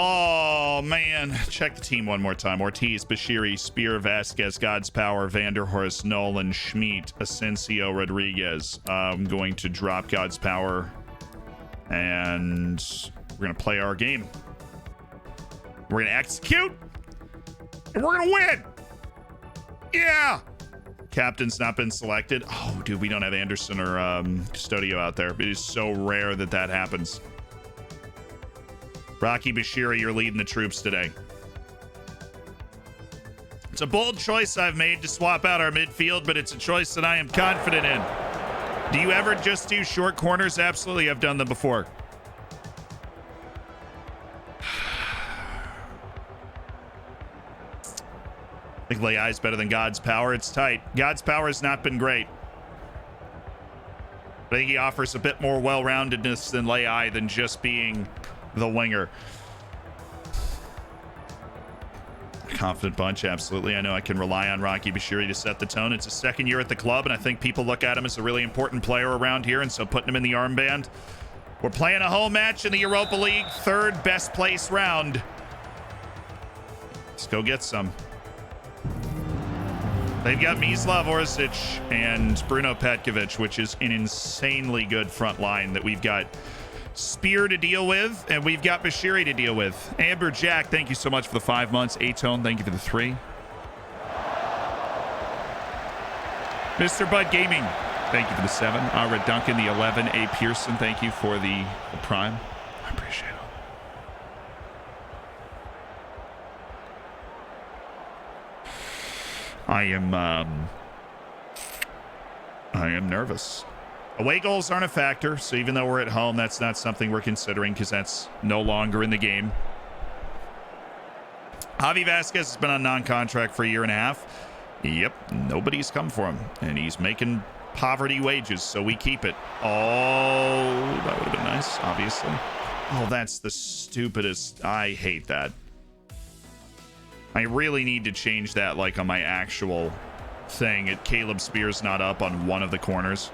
Oh, man. Check the team one more time. Ortiz, Bashiri, Spear, Vasquez, God's Power, Vanderhorst, Nolan, Schmidt, Asensio, Rodriguez. I'm going to drop God's Power, and we're going to play our game. We're going to execute, and we're going to win. Yeah. Captain's not been selected. Oh, dude, we don't have Anderson or Custodio out there. It is so rare that that happens. Rocky Bashiri, you're leading the troops today. It's a bold choice I've made to swap out our midfield, but it's a choice that I am confident in. Do you ever just do short corners? Absolutely, I've done them before. I think Lei is better than God's Power. It's tight. God's Power has not been great. I think he offers a bit more well-roundedness than Lei than just being the winger. Confident bunch, absolutely. I know I can rely on Rocky Bashiri to set the tone. It's his second year at the club, and I think people look at him as a really important player around here, and so putting him in the armband. We're playing a home match in the Europa League, third best place round. Let's go get some. They've got Mislav Orsic and Bruno Petkovic, which is an insanely good front line that we've got Spear to deal with, and we've got Bashiri to deal with. Amber Jack, thank you so much for the 5 months. A-Tone, thank you for the 3. Mr. Bud Gaming, thank you for the 7. Red Duncan, the 11. A. Pearson, thank you for the Prime. I appreciate it. I am nervous. Away goals aren't a factor, so even though we're at home, that's not something we're considering because that's no longer in the game. Javi Vasquez has been on non-contract for a year and a half. Yep, nobody's come for him, and he's making poverty wages, so we keep it. Oh, that would have been nice, obviously. Oh, that's the stupidest. I hate that. I really need to change that, like, on my actual thing. Caleb Spear's not up on one of the corners.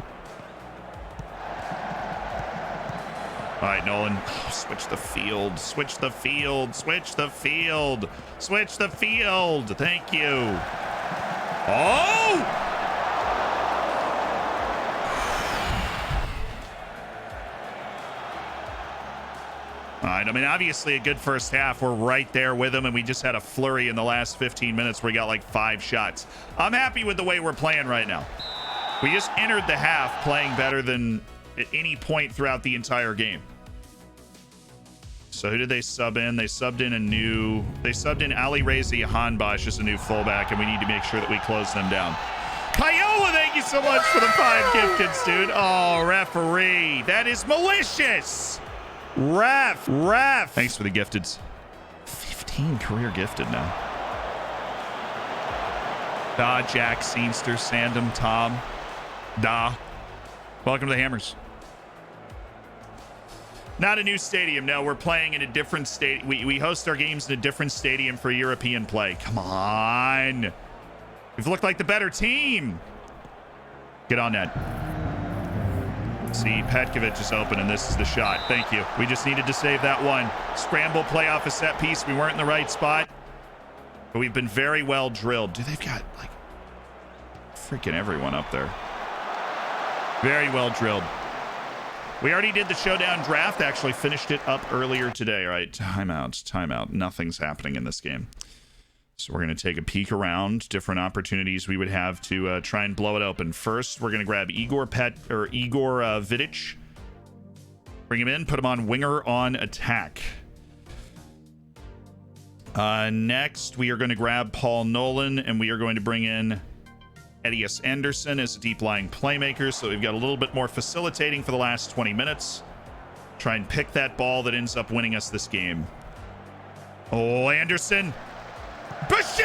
All right, Nolan. Oh, switch the field. Switch the field. Switch the field. Switch the field. Thank you. Oh! All right, I mean, obviously a good first half. We're right there with them, and we just had a flurry in the last 15 minutes where we got like 5 shots. I'm happy with the way we're playing right now. We just entered the half playing better than at any point throughout the entire game. So who did they sub in? They subbed in Ali Reza Hanbash as a new fullback, and we need to make sure that we close them down. Kiowa, thank you so much for the 5 gifteds, dude. Oh, referee. That is malicious. Ref. Thanks for the gifteds. 15 career gifted now. Da, Jack, Seenster, Sandom, Tom. Da. Welcome to the Hammers. Not a new stadium. No, we're playing in a different stadium. We host our games in a different stadium for European play. Come on. We've looked like the better team. Get on that. See, Petkovic is open, and this is the shot. Thank you. We just needed to save that one. Scramble, play off a set piece. We weren't in the right spot, but we've been very well drilled. Dude, they've got, like, freaking everyone up there. Very well drilled. We already did the showdown draft. Actually finished it up earlier today. All right, timeout. Nothing's happening in this game. So we're going to take a peek around different opportunities we would have to try and blow it open. First, we're going to grab Igor Vidic. Bring him in, put him on winger on attack. Next, we are going to grab Paul Nolan, and we are going to bring in Elias Anderson as a deep-lying playmaker, so we've got a little bit more facilitating for the last 20 minutes. Try and pick that ball that ends up winning us this game. Oh, Anderson. Bashiri!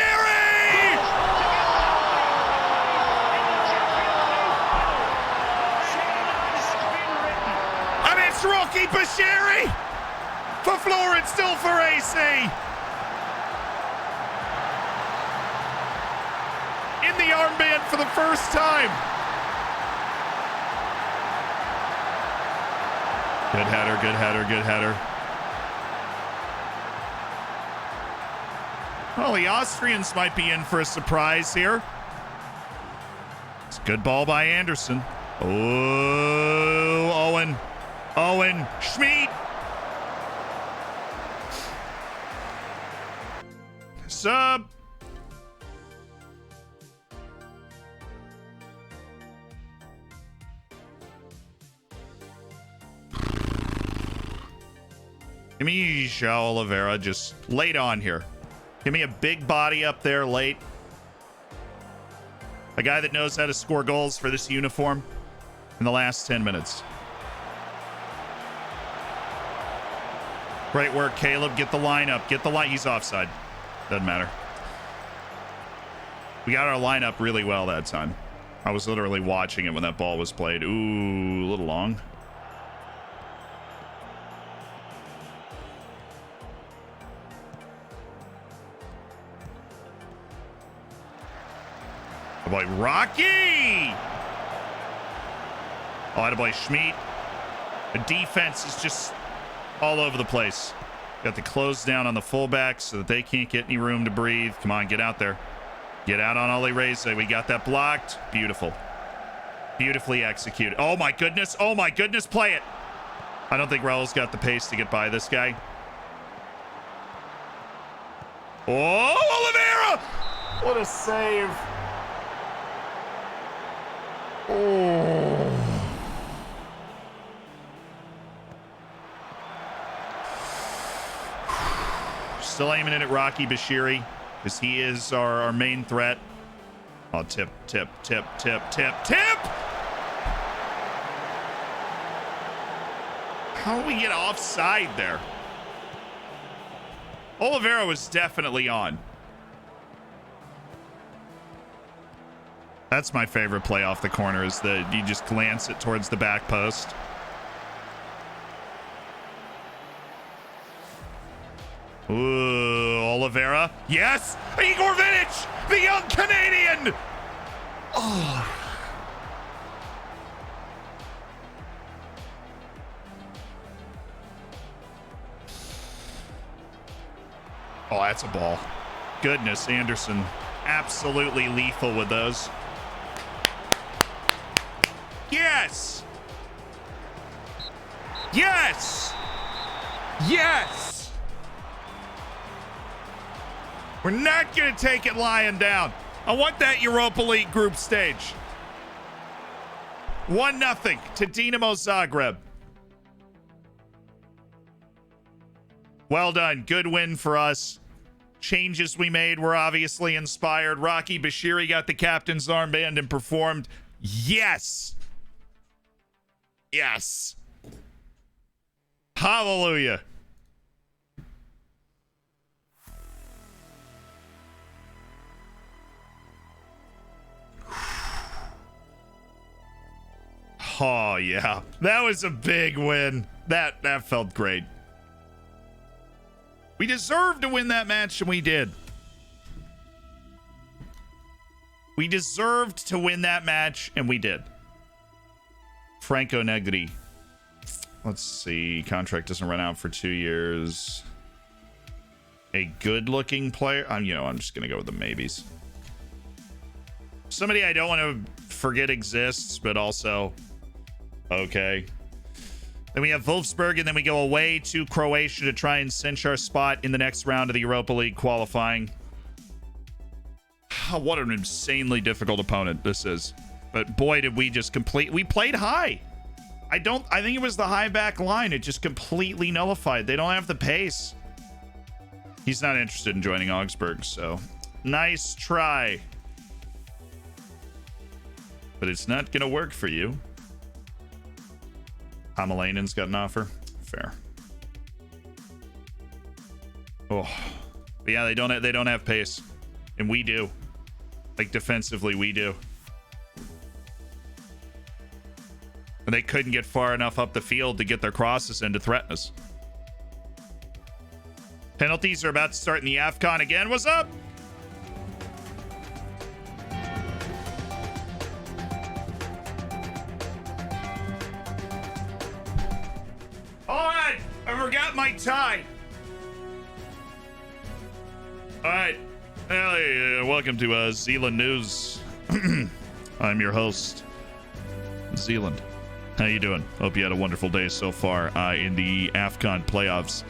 And it's Rocky Bashiri for Florence, still for AC. In the armband for the first time. Good header. Well, the Austrians might be in for a surprise here. It's a good ball by Anderson. Oh, Owen. Owen. Schmid. Sub. Give me João Oliveira just late on here. Give me a big body up there late. A guy that knows how to score goals for this uniform in the last 10 minutes. Great work, Caleb. Get the lineup. Get the line. He's offside. Doesn't matter. We got our lineup really well that time. I was literally watching it when that ball was played. Ooh, a little long. Boy, Rocky! Oh, attaboy, Schmid. The defense is just all over the place. Got the close down on the fullbacks so that they can't get any room to breathe. Come on, get out there. Get out on Ali Reza. We got that blocked. Beautiful. Beautifully executed. Oh, my goodness. Oh, my goodness. Play it. I don't think Raul's got the pace to get by this guy. Oh, Oliveira! What a save. Oh. Still aiming it at Rocky Bashiri because he is our main threat. Oh, tip. How do we get offside there? Oliveira was definitely on. That's my favorite play off the corner is that you just glance it towards the back post. Ooh, Oliveira. Yes! Igor Vidic! The young Canadian! Oh. Oh, that's a ball. Goodness, Anderson. Absolutely lethal with those. Yes! Yes! Yes! We're not going to take it lying down. I want that Europa League group stage. 1-0 to Dinamo Zagreb. Well done. Good win for us. Changes we made were obviously inspired. Rocky Bashiri got the captain's armband and performed. Yes. Yes. Hallelujah. Oh, yeah. That was a big win. That felt great. We deserved to win that match, and we did. We deserved to win that match, and we did. Franco Negri. Let's see. Contract doesn't run out for 2 years. A good-looking player. I'm just going to go with the maybes. Somebody I don't want to forget exists, but also okay. Then we have Wolfsburg, and then we go away to Croatia to try and cinch our spot in the next round of the Europa League qualifying. What an insanely difficult opponent this is. But boy, did we just we played high. I think it was the high back line. It just completely nullified. They don't have the pace. He's not interested in joining Augsburg, so nice try. But it's not going to work for you. Hamalainen's got an offer. Fair. Oh, but yeah, they don't have pace, and we do. Like defensively, we do. And they couldn't get far enough up the field to get their crosses in to threaten us. Penalties are about to start in the AFCON again. What's up? Hold on! I forgot my tie. All right. Hey, welcome to Zealand News. I'm your host, Zealand. How you doing? Hope you had a wonderful day so far in the AFCON playoffs.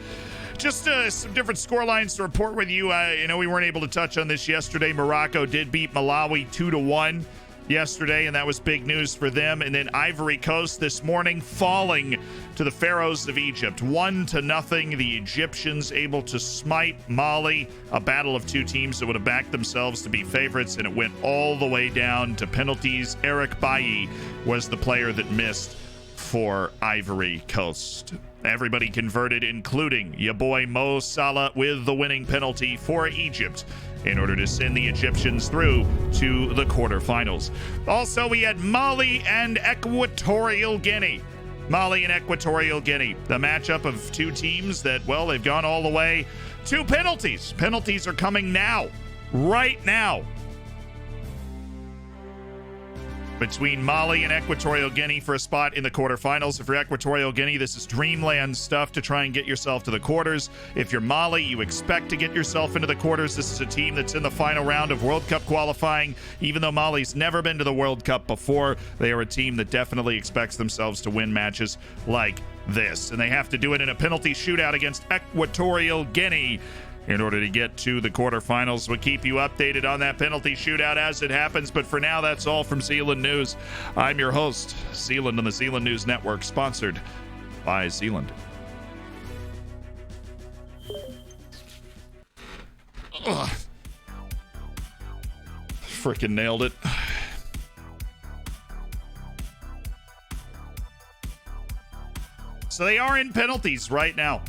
Just some different score lines to report with you. You know, we weren't able to touch on this yesterday. Morocco did beat Malawi 2-1 yesterday, and that was big news for them. And then Ivory Coast this morning falling to the Pharaohs of Egypt 1-0. The Egyptians able to smite Mali, a battle of two teams that would have backed themselves to be favorites, and it went all the way down to penalties. Eric Bailly was the player that missed for Ivory Coast. Everybody converted, including your boy Mo Salah with the winning penalty for Egypt in order to send the Egyptians through to the quarterfinals. Also, we had Mali and Equatorial Guinea. Mali and Equatorial Guinea, the matchup of two teams that, well, they've gone all the way to penalties. Penalties are coming now, right now, between Mali and Equatorial Guinea for a spot in the quarterfinals. If you're Equatorial Guinea, this is dreamland stuff to try and get yourself to the quarters. If you're Mali, you expect to get yourself into the quarters. This is a team that's in the final round of World Cup qualifying. Even though Mali's never been to the World Cup before, they are a team that definitely expects themselves to win matches like this. And they have to do it in a penalty shootout against Equatorial Guinea in order to get to the quarterfinals. We'll keep you updated on that penalty shootout as it happens, but for now, that's all from Zealand News. I'm your host, Zealand, on the Zealand News Network, sponsored by Zealand. Freaking nailed it. So they are in penalties right now.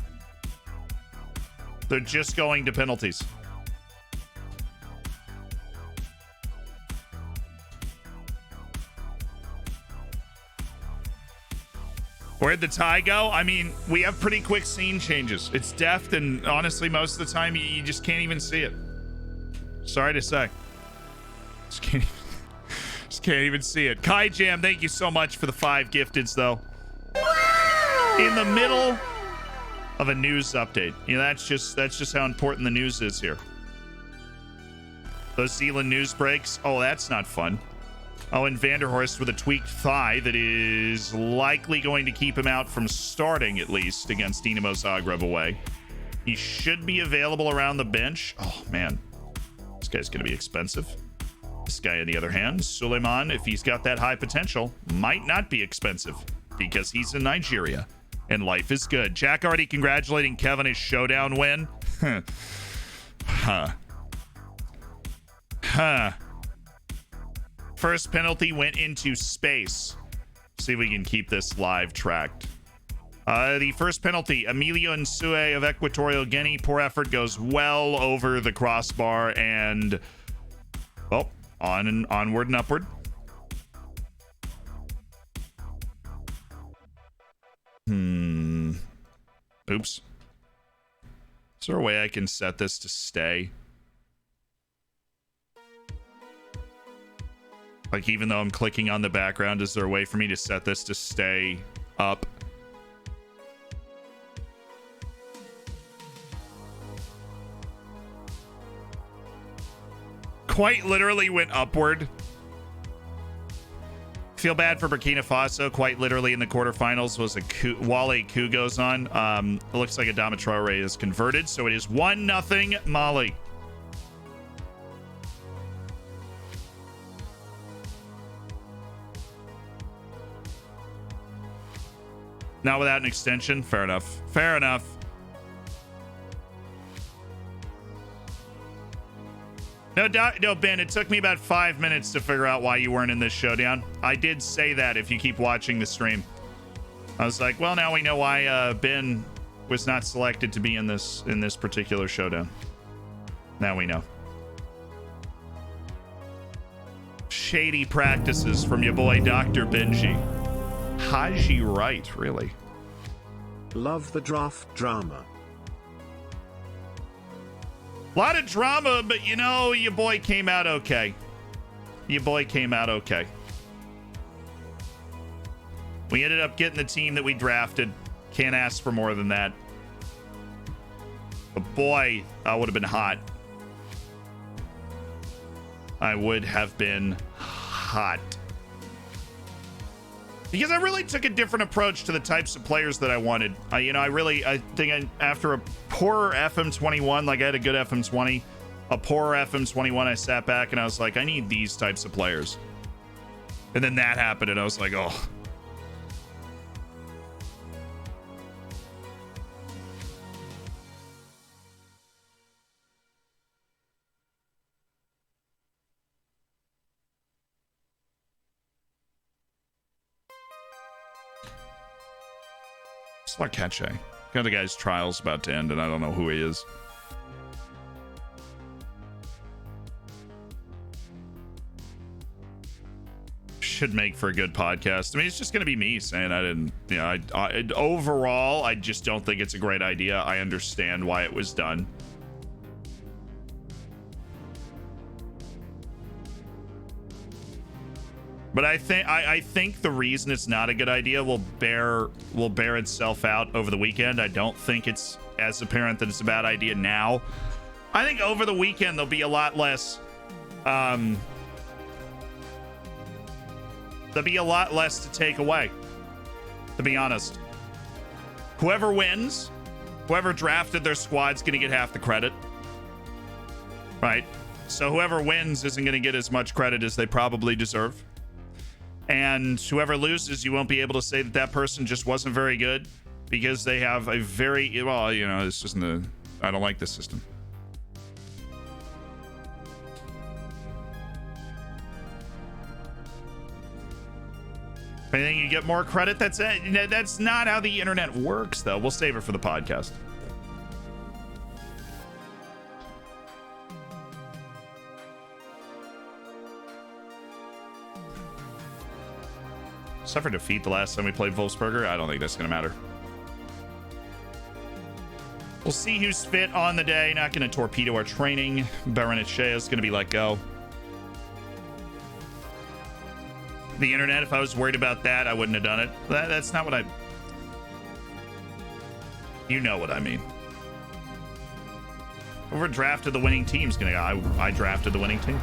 They're just going to penalties. Where'd the tie go? I mean, we have pretty quick scene changes. It's deft, and honestly, most of the time, you just can't even see it. Sorry to say. Just can't even see it. Kai Jam, thank you so much for the 5 gifteds, though. In the middle of a news update. You know, that's just how important the news is here. Those Zealand news breaks. Oh, that's not fun. Oh, and Vanderhorst with a tweaked thigh that is likely going to keep him out from starting, at least, against Dinamo Zagreb away. He should be available around the bench. Oh, man. This guy's going to be expensive. This guy, on the other hand, Suleiman, if he's got that high potential, might not be expensive because he's in Nigeria. And life is good. Jack already congratulating Kevin his showdown win. First penalty went into space. See if we can keep this live tracked. The first penalty, Emilio Nsue of Equatorial Guinea. Poor effort, goes well over the crossbar and, well, onward and upward. Oops. Is there a way I can set this to stay? Like, even though I'm clicking on the background, is there a way for me to set this to stay up? Quite literally went upward. Feel bad for Burkina Faso. Quite literally in the quarterfinals was a coup. Wale coup goes on. It looks like Adama Traore is converted, so it is 1-0 Mali. Not without an extension. Fair enough. Fair enough. No, Ben, it took me about 5 minutes to figure out why you weren't in this showdown. I did say that if you keep watching the stream. I was like, well, now we know why Ben was not selected to be in this particular showdown. Now we know. Shady practices from your boy Dr. Benji. Haji Wright, really? Love the draft drama. A lot of drama, but you know, your boy came out okay. Your boy came out okay. We ended up getting the team that we drafted. Can't ask for more than that. But boy, that would have been hot. I would have been hot. Because I really took a different approach to the types of players that I wanted. I think after a poorer FM21, like I had a good FM20, a poorer FM21, I sat back and I was like, I need these types of players. And then that happened and I was like, oh. Smart catch. Got the guy's trials about to end and I don't know who he is. Should make for a good podcast. I mean, it's just going to be me saying I didn't, overall, I just don't think it's a great idea. I understand why it was done. But I think the reason it's not a good idea will bear itself out over the weekend. I don't think it's as apparent that it's a bad idea now. I think over the weekend there'll be a lot less there'll be a lot less to take away, to be honest. Whoever wins, whoever drafted their squad's going to get half the credit. Right? So whoever wins isn't going to get as much credit as they probably deserve. And whoever loses, you won't be able to say that that person just wasn't very good because they have a very, well, this isn't the, I don't like this system. I think you get more credit. That's not how the internet works, though. We'll save it for the podcast. Suffered defeat the last time we played Wolfsburger. I don't think that's going to matter. We'll see who's fit on the day. Not going to torpedo our training. Baranachea is going to be let go. The internet, if I was worried about that, I wouldn't have done it. That's not what I... You know what I mean. Whoever drafted the winning team's going to go. I drafted the winning team.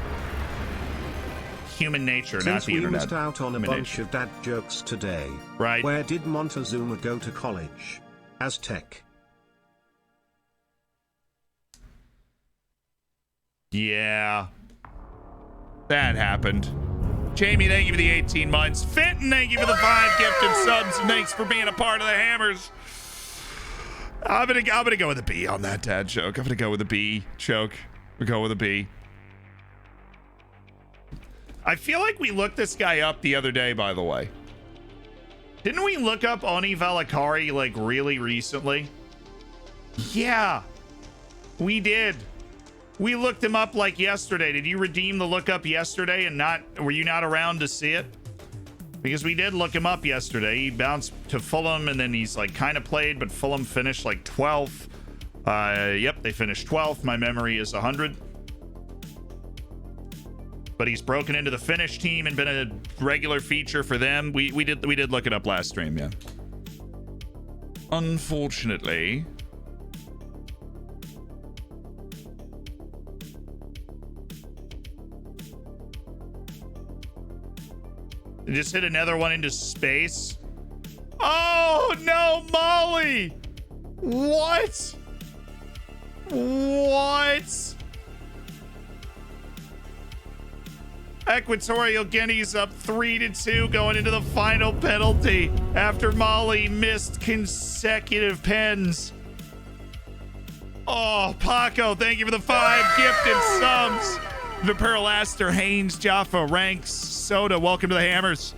Human nature, not the internet. Since we missed out on a bunch of dad jokes today. Right. Where did Montezuma go to college? Aztec. Yeah. That happened. Jamie, thank you for the 18 months. Fenton, thank you for the 5 gifted subs. And thanks for being a part of the Hammers. I'm gonna go with a B on that dad joke. I'm gonna go with a B joke. We'll go with a B. I feel like we looked this guy up the other day, by the way. Didn't we look up Oni Valakari like really recently? Yeah, we did. We looked him up like yesterday. Did you redeem the lookup yesterday and were you not around to see it? Because we did look him up yesterday. He bounced to Fulham and then he's like kind of played, but Fulham finished like 12th. Yep, they finished 12th. My memory is 100. But he's broken into the Finnish team and been a regular feature for them. We did look it up last stream, yeah. Unfortunately. Just hit another one into space. Oh no, Molly! What? What? Equatorial Guinea's up 3-2 going into the final penalty after Mali missed consecutive pens. Oh, Paco, thank you for the 5 gifted subs. The Pearl Aster, Haynes, Jaffa, Ranks, Soda, welcome to the Hammers.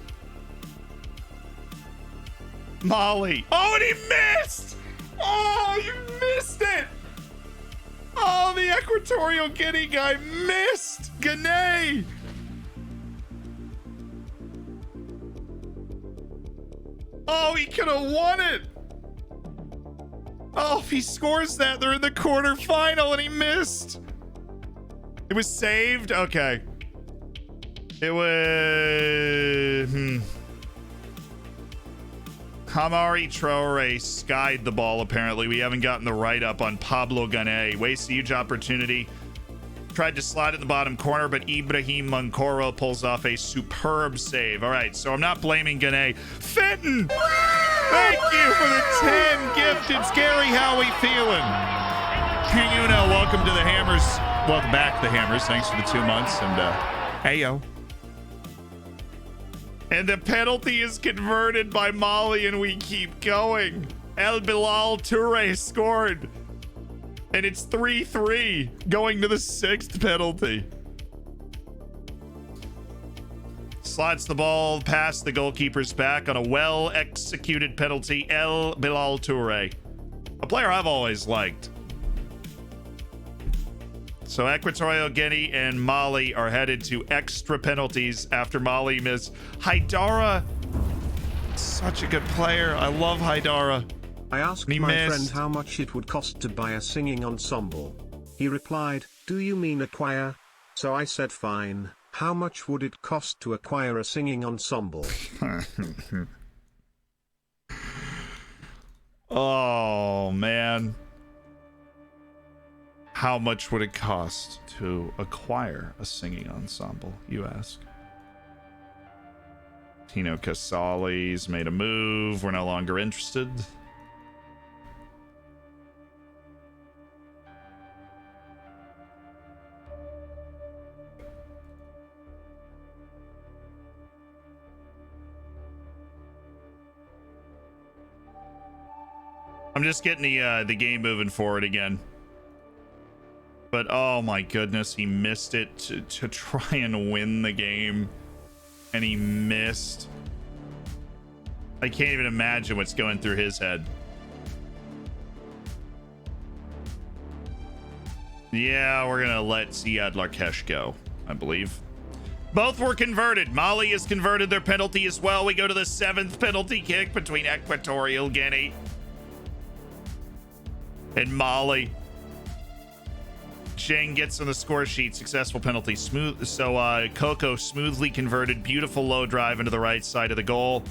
Molly. Oh, and he missed! Oh, you missed it! Oh, the Equatorial Guinea guy missed! Gane! Oh, he could have won it! Oh, if he scores that, they're in the quarterfinal and he missed! It was saved? Okay. It was... Hamari Traore skied the ball, apparently. We haven't gotten the write-up on Pablo Gane. Waste a huge opportunity Tried to slide in the bottom corner, but Ibrahim Moncoro pulls off a superb save. All right, so I'm not blaming Gane. Fenton! Thank you for the 10 gifted. Scary, how we feeling? King Uno, welcome to the Hammers. Welcome back to the Hammers. Thanks for the 2 months. And, hey, yo. And the penalty is converted by Molly, and we keep going. El Bilal Toure scored. And it's 3-3 going to the 6th penalty. Slots the ball past the goalkeeper's back on a well-executed penalty. El Bilal Toure, a player I've always liked. So Equatorial Guinea and Mali are headed to extra penalties after Mali missed. Haidara, such a good player. I love Haidara. I asked my friend how much it would cost to buy a singing ensemble. He replied, "Do you mean acquire?" So I said, fine, how much would it cost to acquire a singing ensemble? Oh, man. How much would it cost to acquire a singing ensemble, you ask? Tino Casales made a move. We're no longer interested. I'm just getting the game moving forward again. But oh my goodness, he missed it to try and win the game. And he missed. I can't even imagine what's going through his head. Yeah, we're going to let Ziad Larkesh go, I believe. Both were converted. Mali has converted their penalty as well. We go to the 7th penalty kick between Equatorial Guinea and Mali. Cheng gets on the score sheet. Successful penalty. Smooth. So Coco smoothly converted. Beautiful low drive into the right side of the goal.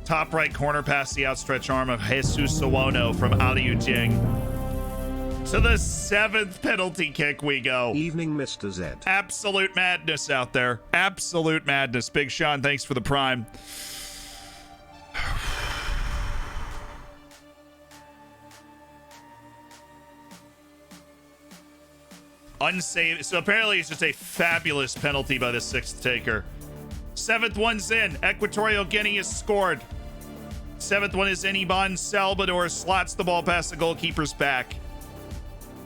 Top right corner past the outstretched arm of Jesus Sawono from Aliu Jing. To the 7th penalty kick we go. Evening, Mr. Z. Absolute madness out there. Absolute madness. Big Sean, thanks for the prime. Unsaved. So apparently it's just a fabulous penalty by the 6th taker. 7th one's in. Equatorial Guinea has scored. 7th one is in. Iban Salvador slots the ball past the goalkeeper's back.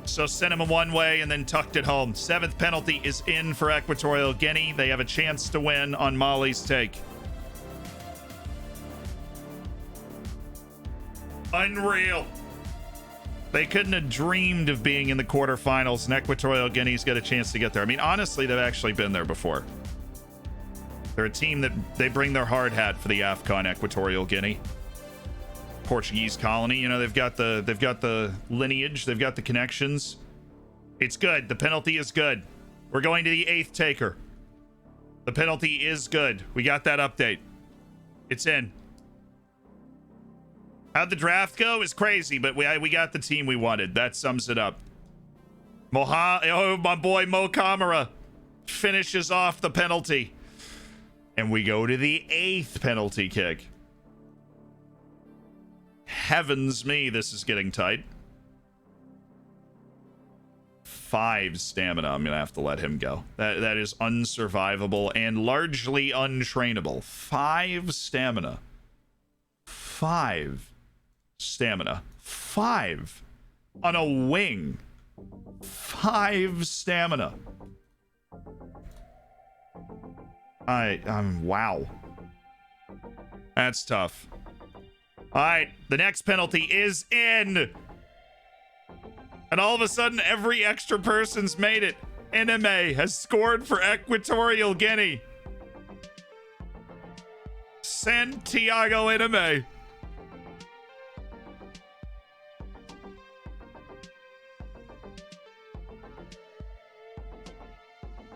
So sent him one way and then tucked it home. 7th penalty is in for Equatorial Guinea. They have a chance to win on Mali's take. Unreal. They couldn't have dreamed of being in the quarterfinals, and Equatorial Guinea's got a chance to get there. I mean, honestly, they've actually been there before. They're a team that they bring their hard hat for the AFCON. Equatorial Guinea, Portuguese colony. You know, they've got the lineage, they've got the connections. It's good. The penalty is good. We're going to the 8th taker. The penalty is good. We got that update. It's in. How'd the draft go? It's crazy, but we got the team we wanted. That sums it up. My boy Mo Kamara finishes off the penalty. And we go to the 8th penalty kick. Heavens me, this is getting tight. 5 stamina. I'm going to have to let him go. That is unsurvivable and largely untrainable. 5 stamina. 5 stamina. 5 on a wing. 5 stamina. Wow. That's tough. All right, the next penalty is in. And all of a sudden, every extra person's made it. NMA has scored for Equatorial Guinea. Santiago NMA.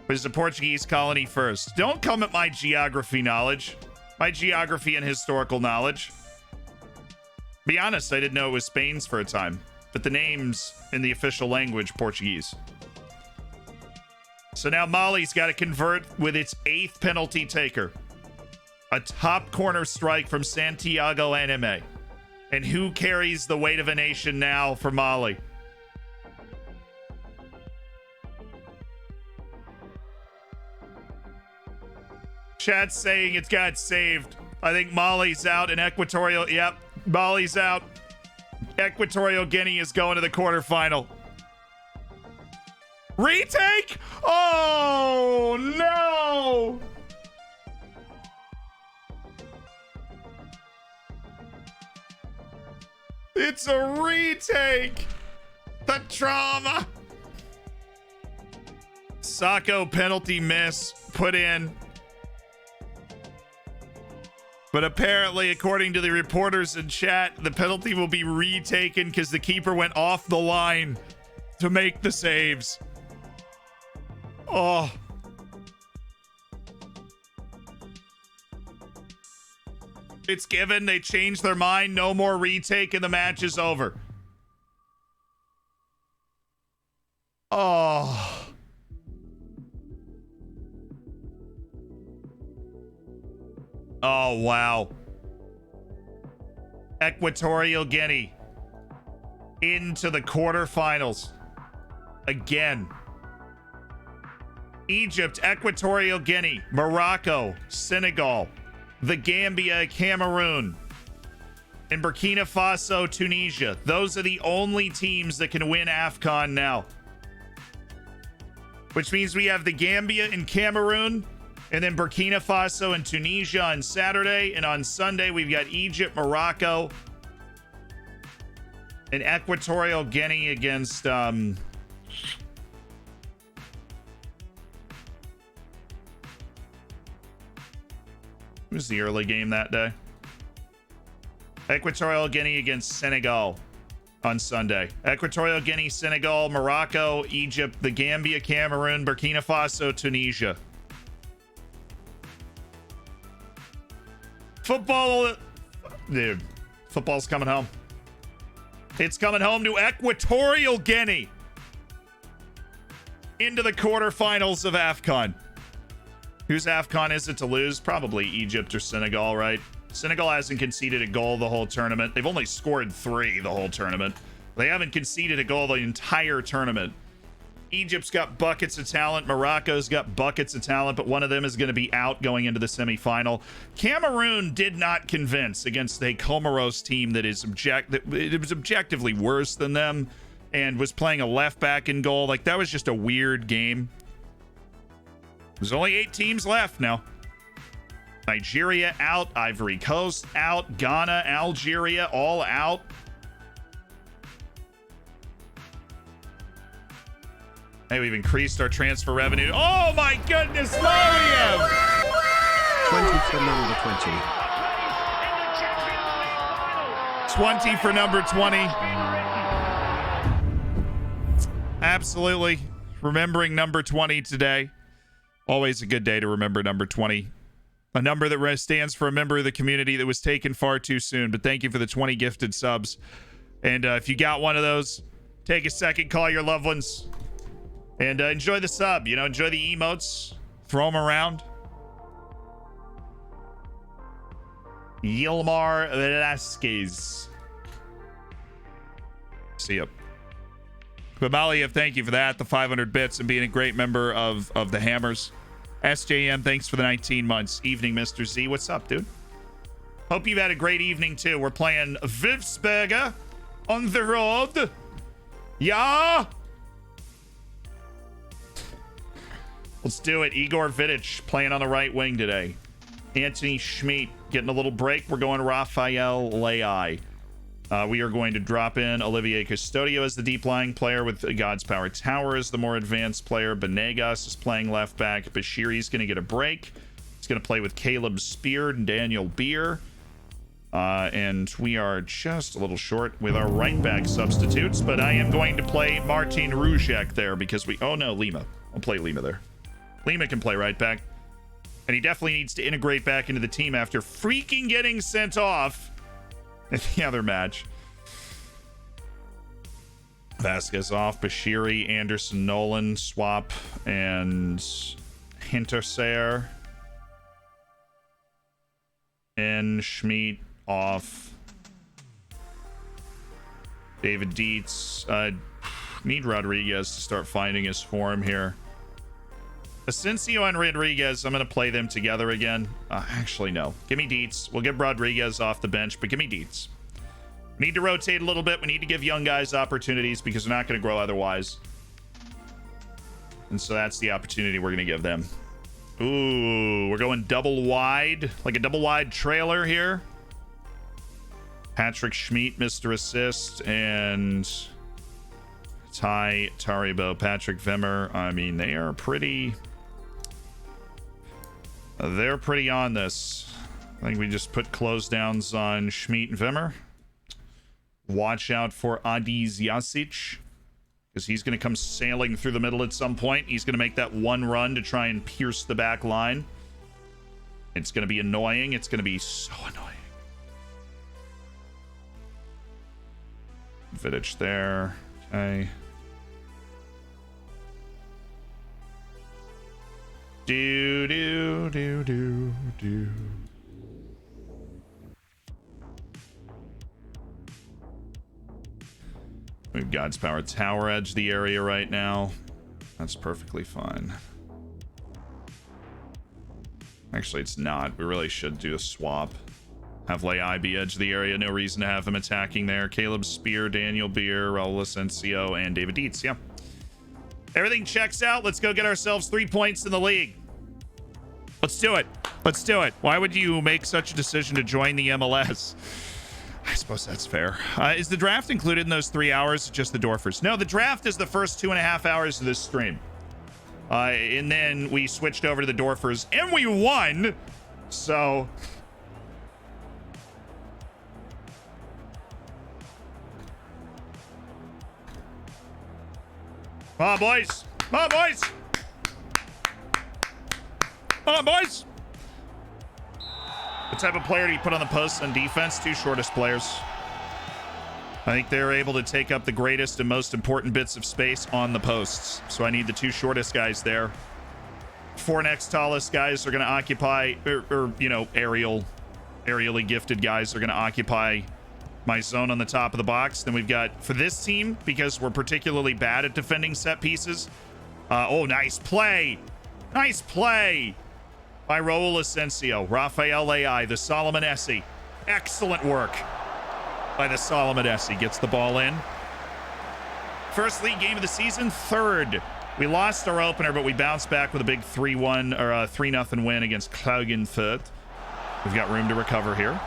Was the Portuguese colony first? Don't come at my geography knowledge. My geography and historical knowledge. Be honest, I didn't know it was Spain's for a time. But the name's in the official language, Portuguese. So now Mali's got to convert with its 8th penalty taker. A top corner strike from Santiago Anime. And who carries the weight of a nation now for Mali? Chat's saying it's got saved. I think Mali's out and Equatorial. Yep, Mali's out. Equatorial Guinea is going to the quarterfinal. Retake? Oh, no. It's a retake. The trauma. Sacco penalty miss put in. But apparently, according to the reporters in chat, the penalty will be retaken because the keeper went off the line to make the saves. Oh. It's given. They changed their mind. No more retake and the match is over. Oh. Oh, wow. Equatorial Guinea into the quarterfinals again. Egypt, Equatorial Guinea, Morocco, Senegal, the Gambia, Cameroon, and Burkina Faso, Tunisia. Those are the only teams that can win AFCON now. Which means we have the Gambia and Cameroon, and then Burkina Faso and Tunisia on Saturday. And on Sunday, we've got Egypt, Morocco, and Equatorial Guinea against... Who's the early game that day? Equatorial Guinea against Senegal on Sunday. Equatorial Guinea, Senegal, Morocco, Egypt, the Gambia, Cameroon, Burkina Faso, Tunisia. Football, dude, football's coming home. It's coming home to Equatorial Guinea into the quarterfinals of AFCON. Whose AFCON is it to lose? Probably Egypt or Senegal, right? Senegal hasn't conceded a goal the whole tournament. They've only scored 3 the whole tournament. They haven't conceded a goal the entire tournament. Egypt's got buckets of talent. Morocco's got buckets of talent, but one of them is going to be out going into the semifinal. Cameroon did not convince against a Comoros team that is it was objectively worse than them and was playing a left back in goal. Like, that was just a weird game. There's only 8 teams left now. Nigeria out, Ivory Coast out, Ghana, Algeria all out. Hey, we've increased our transfer revenue. Oh my goodness, Mario! 20 for number 20. 20 for number 20. Absolutely. Remembering number 20 today. Always a good day to remember number 20. A number that stands for a member of the community that was taken far too soon. But thank you for the 20 gifted subs. And if you got one of those, take a second, call your loved ones. And enjoy the sub, you know, enjoy the emotes. Throw them around. Yilmar Velasquez. See ya. But Maliev, thank you for that. The 500 bits and being a great member of the Hammers. SJM, thanks for the 19 months. Evening, Mr. Z. What's up, dude? Hope you've had a great evening, too. We're playing Wolfsberger on the road. Yeah. Let's do it. Igor Vidic playing on the right wing today. Anthony Schmidt getting a little break. We're going Rafael Leai. We are going to drop in Olivier Custodio as the deep lying player with God's Power Tower as the more advanced player. Benegas is playing left back. Bashiri's going to get a break. He's going to play with Caleb Speard and Daniel Beer. And we are just a little short with our right back substitutes, but I am going to play Martin Ruzek there because oh no, Lima. I'll play Lima there. Lima can play right back. And he definitely needs to integrate back into the team after freaking getting sent off in the other match. Vasquez off. Bashiri, Anderson, Nolan, Swap, and Hinterseer. And Schmidt off. David Dietz. Need Rodriguez to start finding his form here. Asensio and Rodriguez, I'm going to play them together again. Actually, no. Give me Dietz. We'll get Rodriguez off the bench, but give me Dietz. We need to rotate a little bit. We need to give young guys opportunities because they're not going to grow otherwise. And so that's the opportunity we're going to give them. Ooh, we're going double wide, like a double wide trailer here. Patrick Schmidt, Mr. Assist, and Ty Taribo, Patrick Vimmer. I mean, they are pretty... They're pretty on this. I think we just put close downs on Schmidt and Vimmer. Watch out for Adiz Jasic, because he's going to come sailing through the middle at some point. He's going to make that one run to try and pierce the back line. It's going to be annoying. It's going to be so annoying. Vidic there. Okay. Do. We've God's Power Tower Edge the area right now. That's perfectly fine. Actually, it's not. We really should do a swap. Have Leai be edge the area. No reason to have him attacking there. Caleb Spear, Daniel Beer, Raul Asensio, and David Dietz. Yeah. Everything checks out. Let's go get ourselves 3 points in the league. Let's do it. Let's do it. Why would you make such a decision to join the MLS? I suppose that's fair. Is the draft included in those 3 hours? Just the Dorfers? No, the draft is the first 2.5 hours of this stream. And then we switched over to the Dorfers and we won. So... Come on, boys. Come on, boys. Come on, boys. What type of player do you put on the post on defense? Two shortest players. I think they're able to take up the greatest and most important bits of space on the posts. So I need the two shortest guys there. 4 next tallest guys are going to occupy, or you know, aerially gifted guys are going to occupy my zone on the top of the box. Then we've got, for this team, because we're particularly bad at defending set pieces. Oh, nice play. Nice play by Raul Asensio. Rafael Leai, the Solomon Essie. Excellent work by the Solomon Essie. Gets the ball in. First league game of the season, third. We lost our opener, but we bounced back with a big 3-1 or a 3-0 win against Klagenfurt. We've got room to recover here.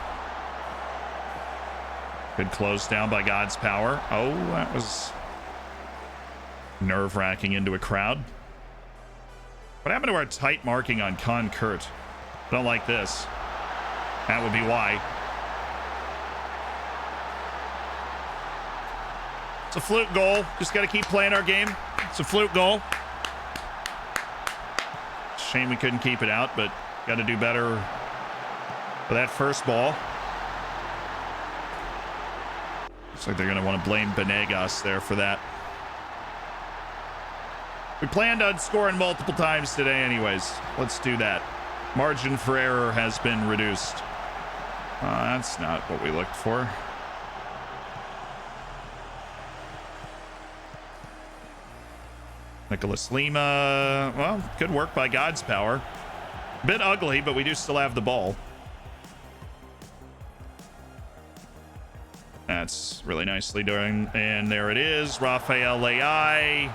Good close down by God's Power. Oh, that was nerve-wracking into a crowd. What happened to our tight marking on Con Kurt? I don't like this. That would be why. It's a fluke goal. Just got to keep playing our game. It's a fluke goal. Shame we couldn't keep it out, but got to do better for that first ball. Looks like they're going to want to blame Benegas there for that. We planned on scoring multiple times today anyways. Let's do that. Margin for error has been reduced. That's not what we looked for. Nicholas Lima. Well, good work by God's Power. A bit ugly, but we do still have the ball. That's really nicely done. And there it is. Rafael Leai.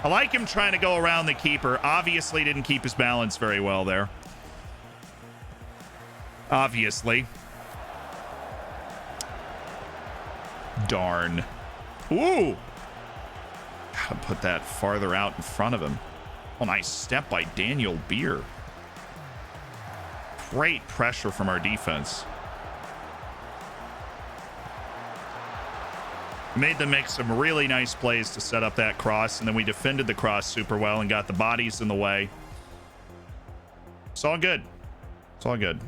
I like him trying to go around the keeper. Obviously didn't keep his balance very well there. Obviously. Darn. Ooh. Gotta put that farther out in front of him. Oh, nice step by Daniel Beer. Great pressure from our defense. Made them make some really nice plays to set up that cross, and then we defended the cross super well and got the bodies in the way. It's all good. It's all good.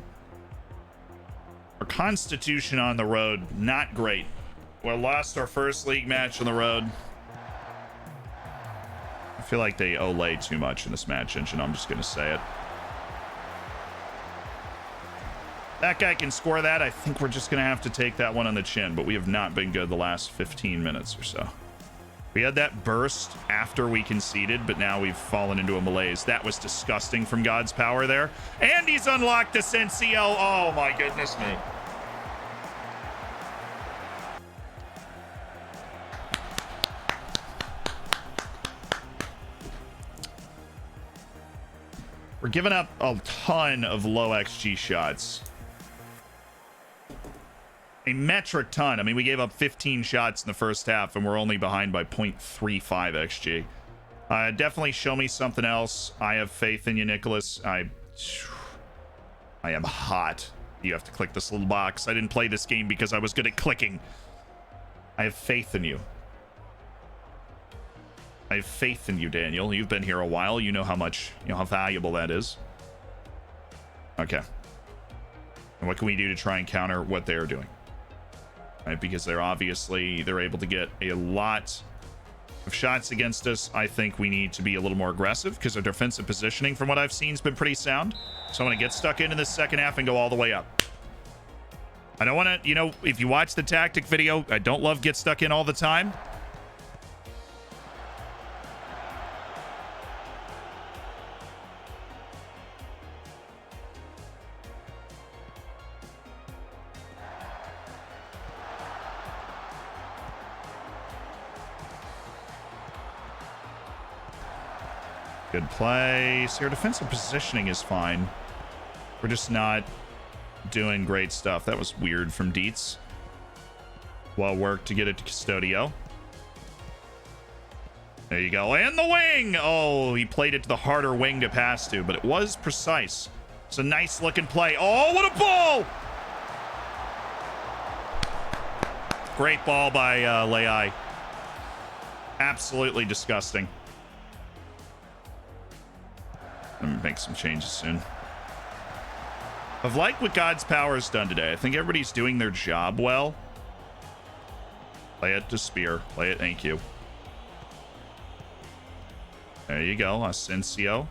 Our constitution on the road, not great. We lost our first league match on the road. I feel like they Olay too much in this match engine. I'm just going to say it. That guy can score that. I think we're just going to have to take that one on the chin, but we have not been good the last 15 minutes or so. We had that burst after we conceded, but now we've fallen into a malaise. That was disgusting from God's power there. And he's unlocked the Sensio. Oh, my goodness me. We're giving up a ton of low XG shots. A metric ton. I mean, we gave up 15 shots in the first half, and we're only behind by 0.35 XG. Definitely show me something else. I have faith in you, Nicholas. I am hot. You have to click this little box. I didn't play this game because I was good at clicking. I have faith in you. I have faith in you, Daniel. You've been here a while. You know how much, how valuable that is. Okay. And what can we do to try and counter what they're doing? Right, because they're able to get a lot of shots against us. I think we need to be a little more aggressive because our defensive positioning, from what I've seen, has been pretty sound. So I'm going to get stuck into this second half and go all the way up. I don't want to, if you watch the tactic video, I don't love get stuck in all the time. Good play. So your defensive positioning is fine. We're just not doing great stuff. That was weird from Dietz. Well worked to get it to Custodio. There you go. And the wing! Oh, he played it to the harder wing to pass to, but it was precise. It's a nice looking play. Oh, what a ball! Great ball by Leai. Absolutely disgusting. I'm gonna make some changes soon. I've liked what God's power has done today. I think everybody's doing their job well. Play it to Spear. Play it. Thank you. There you go. Asensio.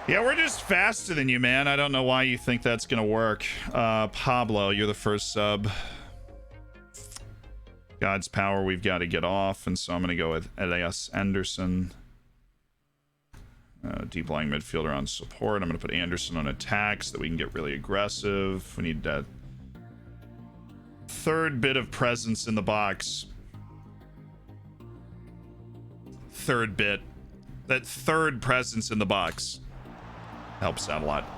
Yeah, we're just faster than you, man. I don't know why you think that's going to work. Pablo, you're the first sub. God's power, we've got to get off. And so I'm going to go with Elias Anderson. Deep lying midfielder on support. I'm going to put Anderson on attack so that we can get really aggressive. We need that third bit of presence in the box. Third bit. That third presence in the box. Helps out a lot.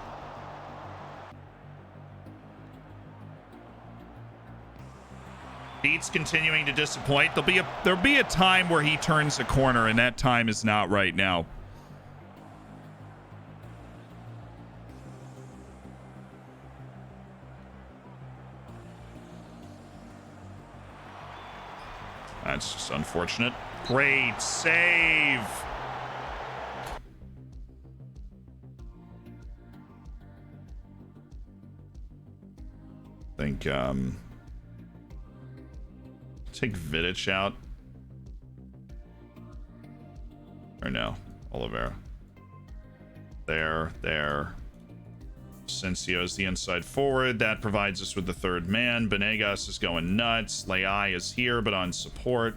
Beats continuing to disappoint. There'll be a time where he turns a corner, and that time is not right now. That's just unfortunate. Great save. I think take Vidic out. Or no, Oliveira. There. Sensio is the inside forward. That provides us with the third man. Benegas is going nuts. Leai is here, but on support.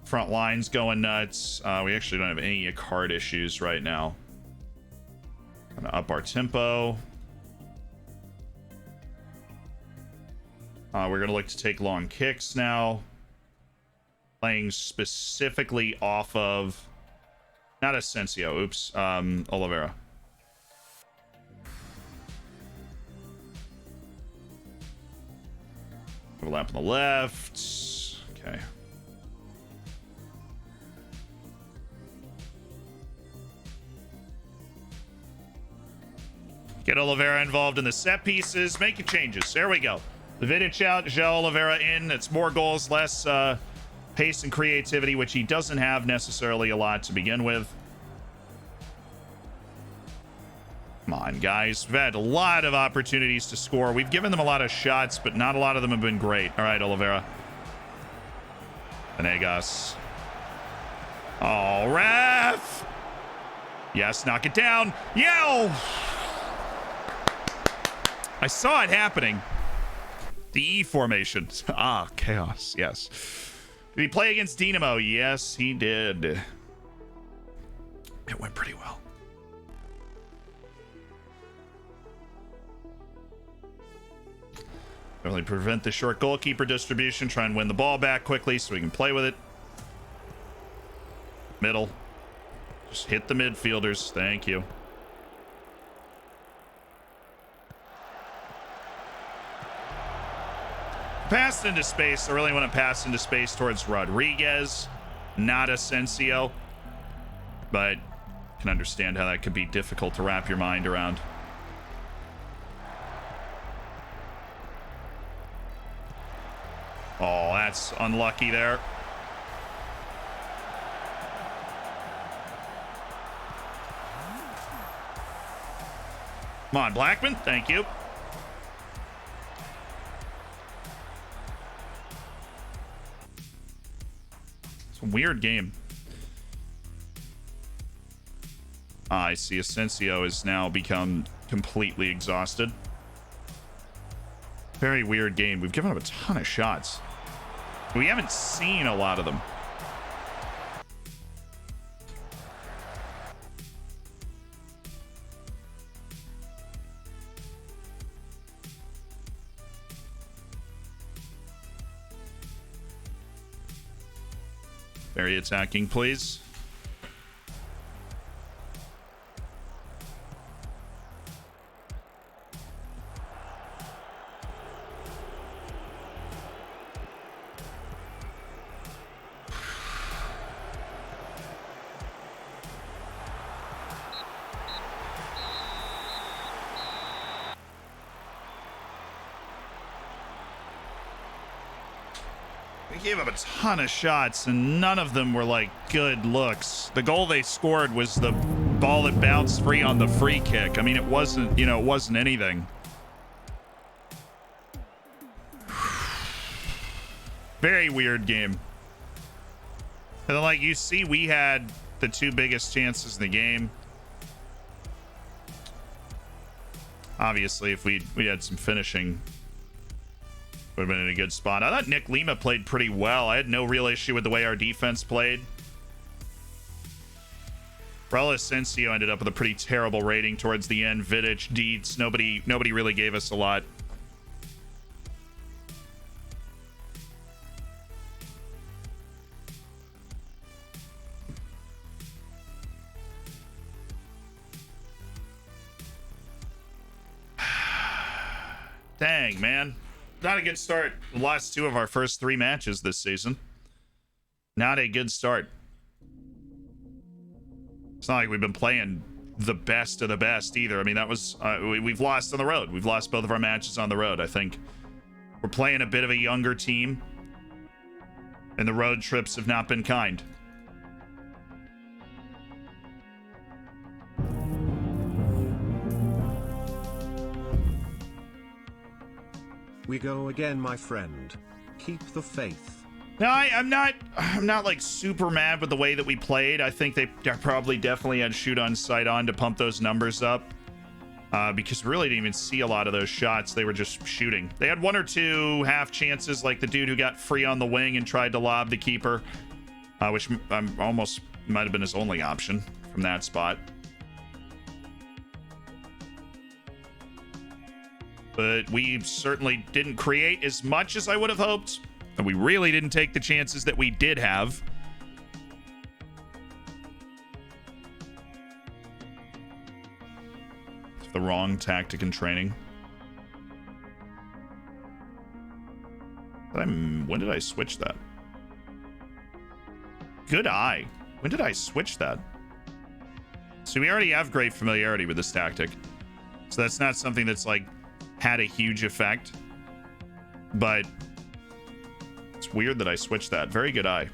Front line's going nuts. We actually don't have any card issues right now. Gonna up our tempo. We're going to look to take long kicks now. Playing specifically off of... Not Asensio. Oops. Oliveira. Overlap on the left. Okay. Get Oliveira involved in the set pieces. Make your changes. There we go. Vidic out, João Oliveira in. It's more goals, less pace and creativity, which he doesn't have necessarily a lot to begin with. Come on, guys. We've had a lot of opportunities to score. We've given them a lot of shots, but not a lot of them have been great. All right, Oliveira. Venegas. Oh, ref! Yes, knock it down. Yo! I saw it happening. The E formation. Ah, chaos. Yes. Did he play against Dynamo? Yes, he did. It went pretty well. Definitely prevent the short goalkeeper distribution. Try and win the ball back quickly so we can play with it. Middle. Just hit the midfielders. Thank you. Passed into space. I really want to pass into space towards Rodriguez, not Asensio. But I can understand how that could be difficult to wrap your mind around. Oh, that's unlucky there. Come on, Blackman. Thank you. It's a weird game. I see Asensio has now become completely exhausted. Very weird game. We've given up a ton of shots. We haven't seen a lot of them. Very attacking, please. Gave up a ton of shots and none of them were like good looks. The goal they scored was the ball that bounced free on the free kick. I mean, it wasn't, you know, it wasn't anything. Very weird game. And then, like, you see, we had the two biggest chances in the game. Obviously, if we had some finishing, would have been in a good spot. I thought Nick Lima played pretty well. I had no real issue with the way our defense played. Raul Asensio ended up with a pretty terrible rating towards the end. Vidic, Deeds, nobody really gave us a lot. Dang, man. Not a good start. We lost two of our first three matches this season. Not a good start. It's not like we've been playing the best of the best either. I mean, that was we've lost on the road. We've lost both of our matches on the road. I think we're playing a bit of a younger team, and the road trips have not been kind. We go again, my friend. Keep the faith. No, I'm not like super mad with the way that we played. I think they probably definitely had shoot on, sight on to pump those numbers up. Because we really didn't even see a lot of those shots. They were just shooting. They had one or two half chances, like the dude who got free on the wing and tried to lob the keeper, which almost might have been his only option from that spot. But we certainly didn't create as much as I would have hoped. And we really didn't take the chances that we did have. It's the wrong tactic and training. When did I switch that? Good eye. When did I switch that? So we already have great familiarity with this tactic. So that's not something that's like had a huge effect. But it's weird that I switched that. Very good eye.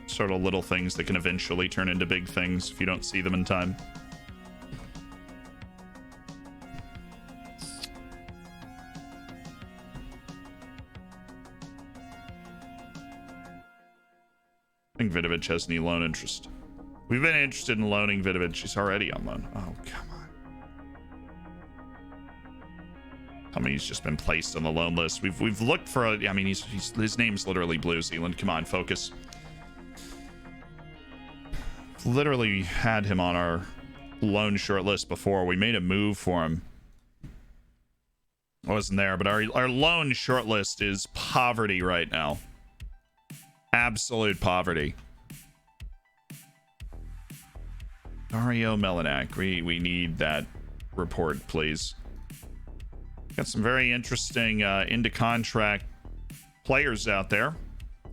Sort of little things that can eventually turn into big things if you don't see them in time. I think Vidovic has any loan interest. We've been interested in loaning Vidovic. He's already on loan. Oh, come on. I mean, he's just been placed on the loan list. We've looked for a, I mean, his name's literally Blue Zealand. Come on, focus. Literally had him on our loan short list before. We made a move for him. I wasn't there, but our loan short list is poverty right now. Absolute poverty. Dario Melinak. We need that report, please. Got some very interesting into contract players out there.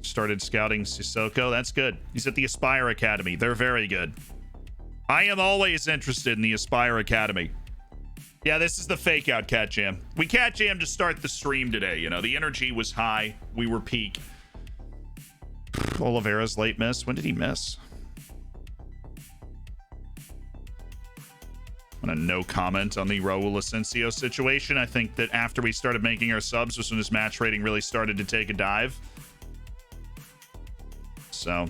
Started scouting Sissoko. That's good. He's at the Aspire Academy. They're very good. I am always interested in the Aspire Academy. Yeah, this is the fake out cat jam. We cat jammed to start the stream today. You know, the energy was high. We were peak. Oliveira's late miss. When did he miss? I'm gonna no comment on the Raul Asensio situation. I think that after we started making our subs was when his match rating really started to take a dive. So,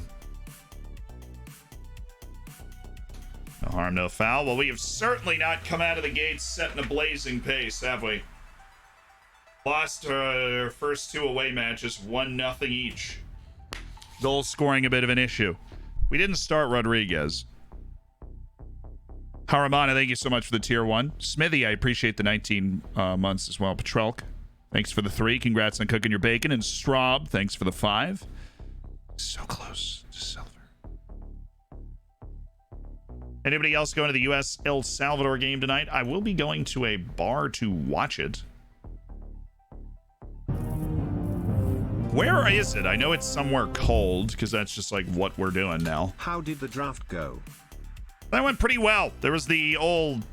no harm, no foul. Well, we have certainly not come out of the gates setting a blazing pace, have we? Lost our first two away matches, 1-0 each. Goal scoring a bit of an issue. We didn't start Rodriguez. Haramana, thank you so much for the tier 1. Smithy, I appreciate the 19 months as well. Petrelk, thanks for the 3. Congrats on cooking your bacon. And Straub, thanks for the 5. So close to silver. Anybody else going to the U.S. El Salvador game tonight? I will be going to a bar to watch it. Where is it? I know it's somewhere cold because that's just like what we're doing now. How did the draft go? That went pretty well. There was the old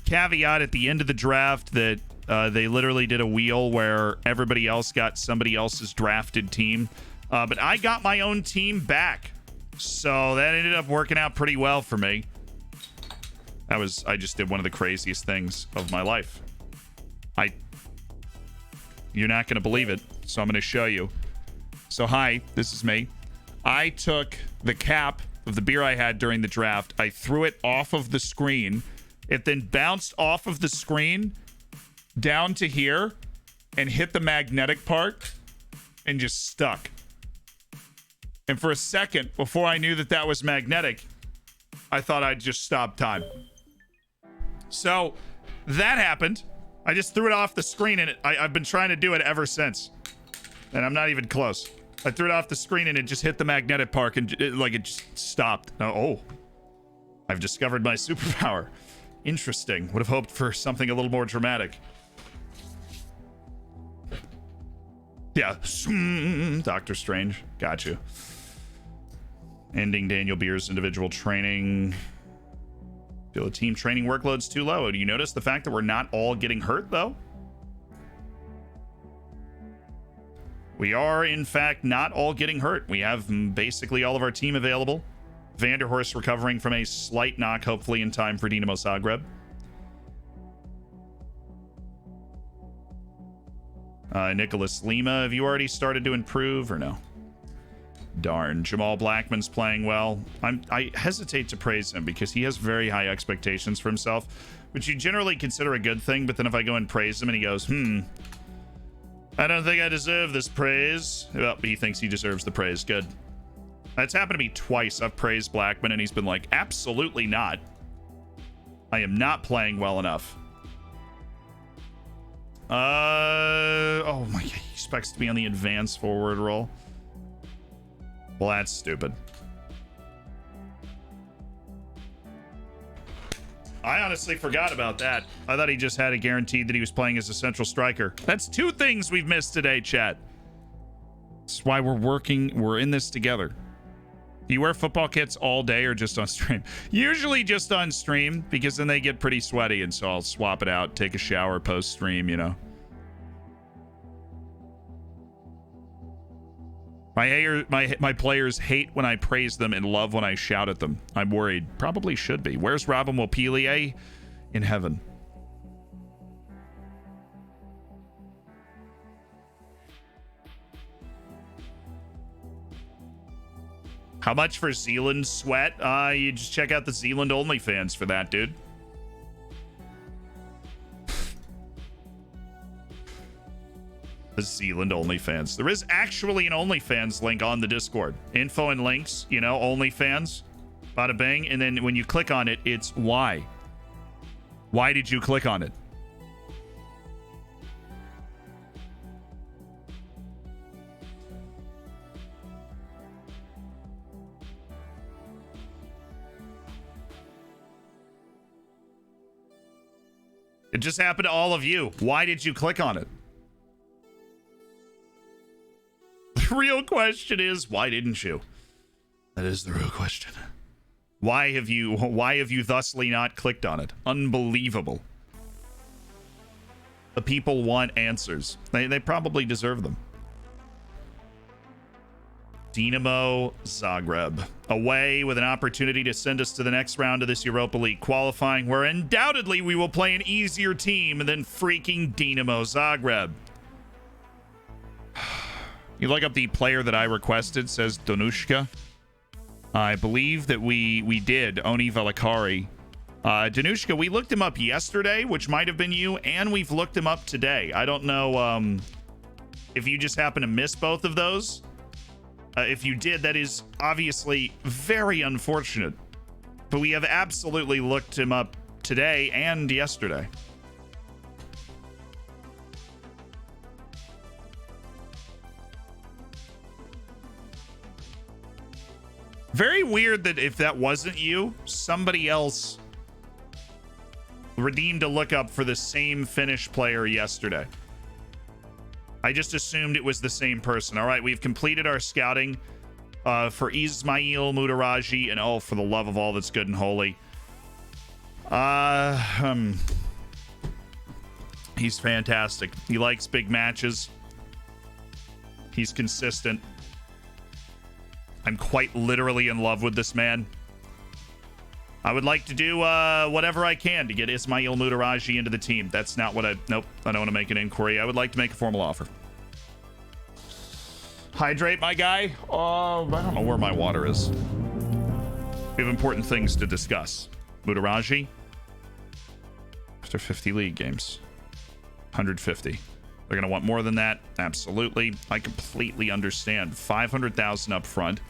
caveat at the end of the draft that they literally did a wheel where everybody else got somebody else's drafted team. But I got my own team back. So that ended up working out pretty well for me. I just did one of the craziest things of my life. You're not going to believe it. So I'm going to show you. So hi, this is me. I took the cap of the beer I had during the draft. I threw it off of the screen. It then bounced off of the screen down to here and hit the magnetic part and just stuck. And for a second, before I knew that was magnetic, I thought I'd just stop time. So that happened. I just threw it off the screen, and I've been trying to do it ever since. And I'm not even close. I threw it off the screen, and it just hit the magnetic part, and it just stopped. Oh. I've discovered my superpower. Interesting. Would have hoped for something a little more dramatic. Yeah. Doctor Strange. Got you. Ending Daniel Beer's individual training. Feel the team training workload's too low. Do you notice the fact that we're not all getting hurt, though? We are, in fact, not all getting hurt. We have basically all of our team available. Vanderhorst recovering from a slight knock, hopefully in time for Dinamo Zagreb. Nicholas Lima, have you already started to improve or no? Darn. Jamal Blackman's playing well. I hesitate to praise him because he has very high expectations for himself, which you generally consider a good thing, but then if I go and praise him and he goes, I don't think I deserve this praise. Well, he thinks he deserves the praise. Good. That's happened to me twice. I've praised Blackman and he's been like, absolutely not. I am not playing well enough. Oh my God, he expects to be on the advanced forward role. Well, that's stupid. I honestly forgot about that. I thought he just had it guaranteed that he was playing as a central striker. That's 2 things we've missed today, chat. That's why we're in this together. Do you wear football kits all day or just on stream? Usually just on stream, because then they get pretty sweaty, and so I'll swap it out, take a shower post-stream, you know. My players hate when I praise them and love when I shout at them. I'm worried. Probably should be. Where's Robin Mopielier? In heaven. How much for Zealand sweat? You just check out the Zealand OnlyFans for that, dude. The Zealand OnlyFans. There is actually an OnlyFans link on the Discord. Info and links, you know, OnlyFans. Bada bing. And then when you click on it, it's why. Why did you click on it? It just happened to all of you. Why did you click on it? The real question is, why didn't you? That is the real question. Why have you thusly not clicked on it? Unbelievable. The people want answers. They probably deserve them. Dinamo Zagreb, away with an opportunity to send us to the next round of this Europa League qualifying, where undoubtedly we will play an easier team than freaking Dinamo Zagreb. You look up the player that I requested, says Danushka. I believe that we did, Oni Velikari. Danushka, we looked him up yesterday, which might have been you, and we've looked him up today. I don't know if you just happen to miss both of those. If you did, that is obviously very unfortunate. But we have absolutely looked him up today and yesterday. Very weird that if that wasn't you, somebody else redeemed a lookup for the same Finnish player yesterday. I just assumed it was the same person. All right, we've completed our scouting for Ismail Mutaraji, and oh, for the love of all that's good and holy. He's fantastic. He likes big matches. He's consistent. I'm quite literally in love with this man. I would like to do whatever I can to get Ismail Mutaraji into the team. That's not what nope, I don't want to make an inquiry. I would like to make a formal offer. Hydrate, my guy. I don't know where my water is. We have important things to discuss. Mutaraji. After 50 league games. 150. They're going to want more than that. Absolutely. I completely understand. 500,000 up front.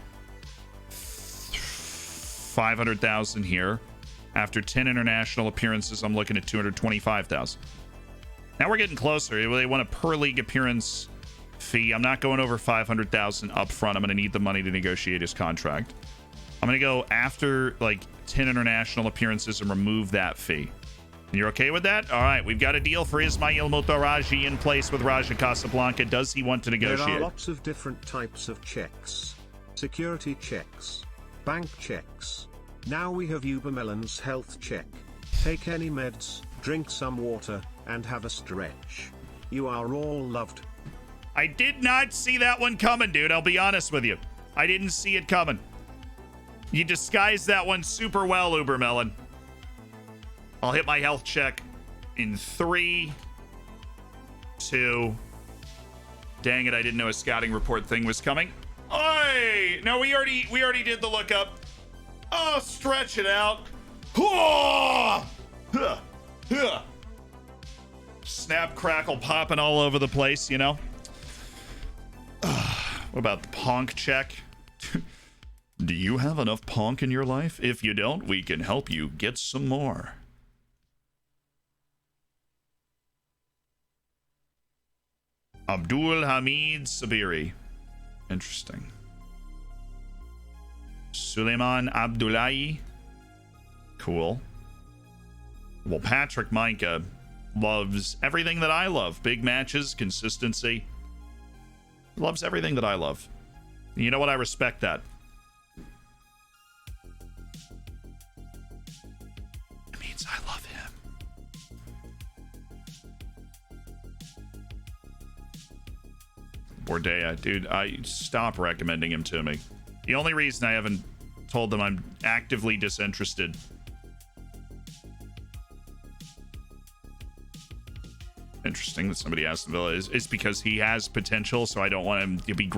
500,000 here. After 10 international appearances, I'm looking at 225,000. Now we're getting closer. They want a per league appearance fee. I'm not going over 500,000 up front. I'm going to need the money to negotiate his contract. I'm going to go after like 10 international appearances and remove that fee. You're okay with that? All right, we've got a deal for Ismail Mutaraji in place with Raja Casablanca. Does he want to negotiate? There are lots of different types of checks. Security checks. Bank checks. Now we have Ubermelon's health check. Take any meds, drink some water, and have a stretch. You are all loved. I did not see that one coming, dude. I'll be honest with you. I didn't see it coming. You disguised that one super well, Ubermelon. I'll hit my health check in 3, 2. Dang it, I didn't know a scouting report thing was coming. Oi! No, we already did the lookup. Oh, stretch it out. Snap, crackle, popping all over the place, you know? What about the ponk check? Do you have enough ponk in your life? If you don't, we can help you get some more. Abdul Hamid Sabiri. Interesting. Suleiman Abdullahi. Cool. Well, Patrick Micah loves everything that I love. Big matches, consistency. Loves everything that I love. You know what? I respect that. I love him. Bordea, dude, stop recommending him to me. The only reason I haven't told them I'm actively disinterested. Interesting that somebody asked the Villa is because he has potential, so I don't want him to be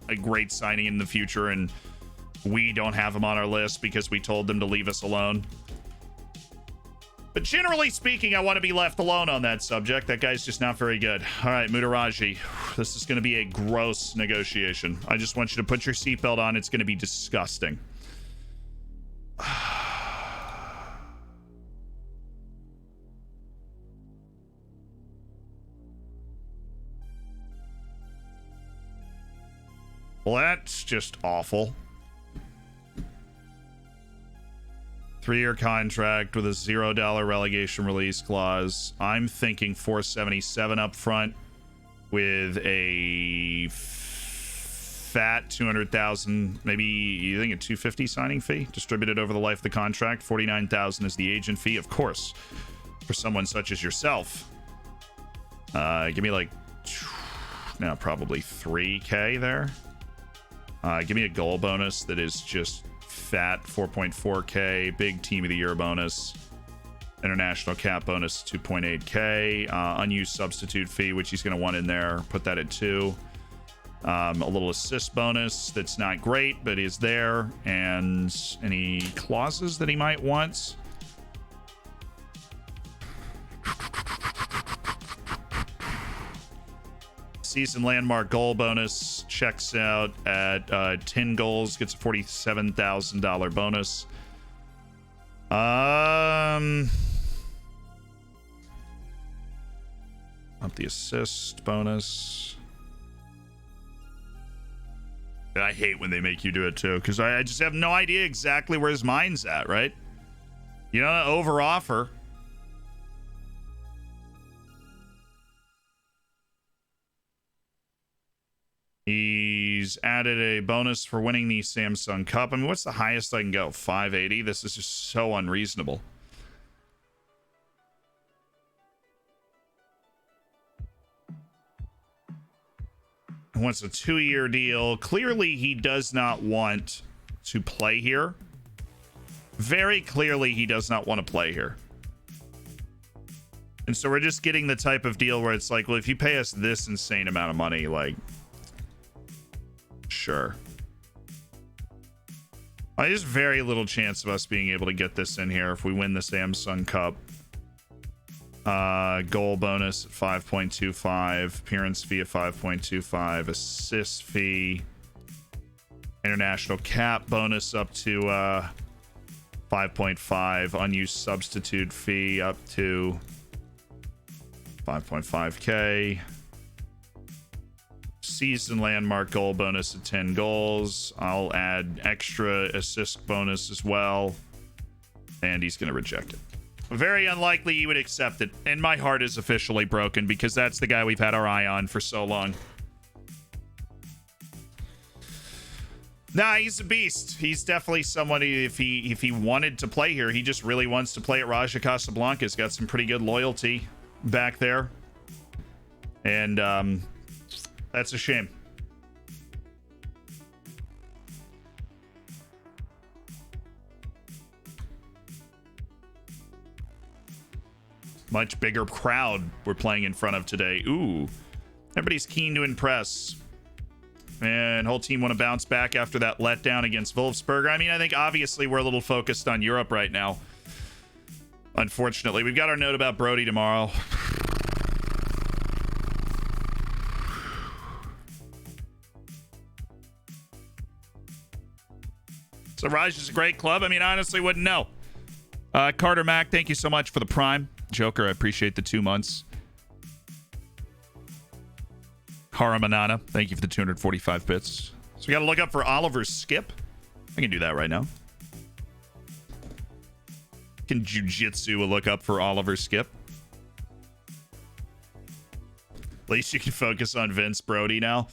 a great signing in the future, and we don't have him on our list because we told them to leave us alone. But generally speaking, I want to be left alone on that subject. That guy's just not very good. All right, Mutaraji. This is going to be a gross negotiation. I just want you to put your seatbelt on. It's going to be disgusting. Well, that's just awful. 3-year contract with a $0 relegation release clause. I'm thinking 477 up front with a fat 200,000, maybe you think a 250 signing fee distributed over the life of the contract. 49,000 is the agent fee, of course, for someone such as yourself. Give me like now probably 3K there. Give me a goal bonus that is just fat, 4.4K, big team of the year bonus, international cap bonus 2.8K, unused substitute fee, which he's going to want in there, put that at 2. A little assist bonus that's not great but is there, and any clauses that he might want. Season landmark goal bonus checks out at 10 goals, gets a $47,000 bonus. Up the assist bonus. And I hate when they make you do it too, because I just have no idea exactly where his mind's at, right? You don't over offer. He's added a bonus for winning the Samsung Cup. I mean, what's the highest I can go? 580? This is just so unreasonable. He wants a 2-year deal. Clearly, he does not want to play here. Very clearly, he does not want to play here. And so we're just getting the type of deal where it's like, well, if you pay us this insane amount of money, like... Sure. There's very little chance of us being able to get this in here if we win the Samsung Cup. Goal bonus at 5.25, appearance fee at 5.25, assist fee, international cap bonus up to 5.5, unused substitute fee up to 5.5K. Season landmark goal bonus at 10 goals. I'll add extra assist bonus as well. And he's going to reject it. Very unlikely he would accept it. And my heart is officially broken because that's the guy we've had our eye on for so long. Nah, he's a beast. He's definitely somebody, if he wanted to play here, he just really wants to play at Raja Casablanca. He's got some pretty good loyalty back there. And, that's a shame. Much bigger crowd we're playing in front of today. Ooh. Everybody's keen to impress. And whole team want to bounce back after that letdown against Wolfsburg. I mean, I think obviously we're a little focused on Europe right now. Unfortunately, we've got our note about Brody tomorrow. So Raj is a great club. I mean, I honestly wouldn't know. Carter Mack, thank you so much for the Prime. Joker, I appreciate the 2 months. Haramanana, thank you for the 245 bits. So we got to look up for Oliver Skip. I can do that right now. Can Jiu-Jitsu look up for Oliver Skip? At least you can focus on Vince Brody now.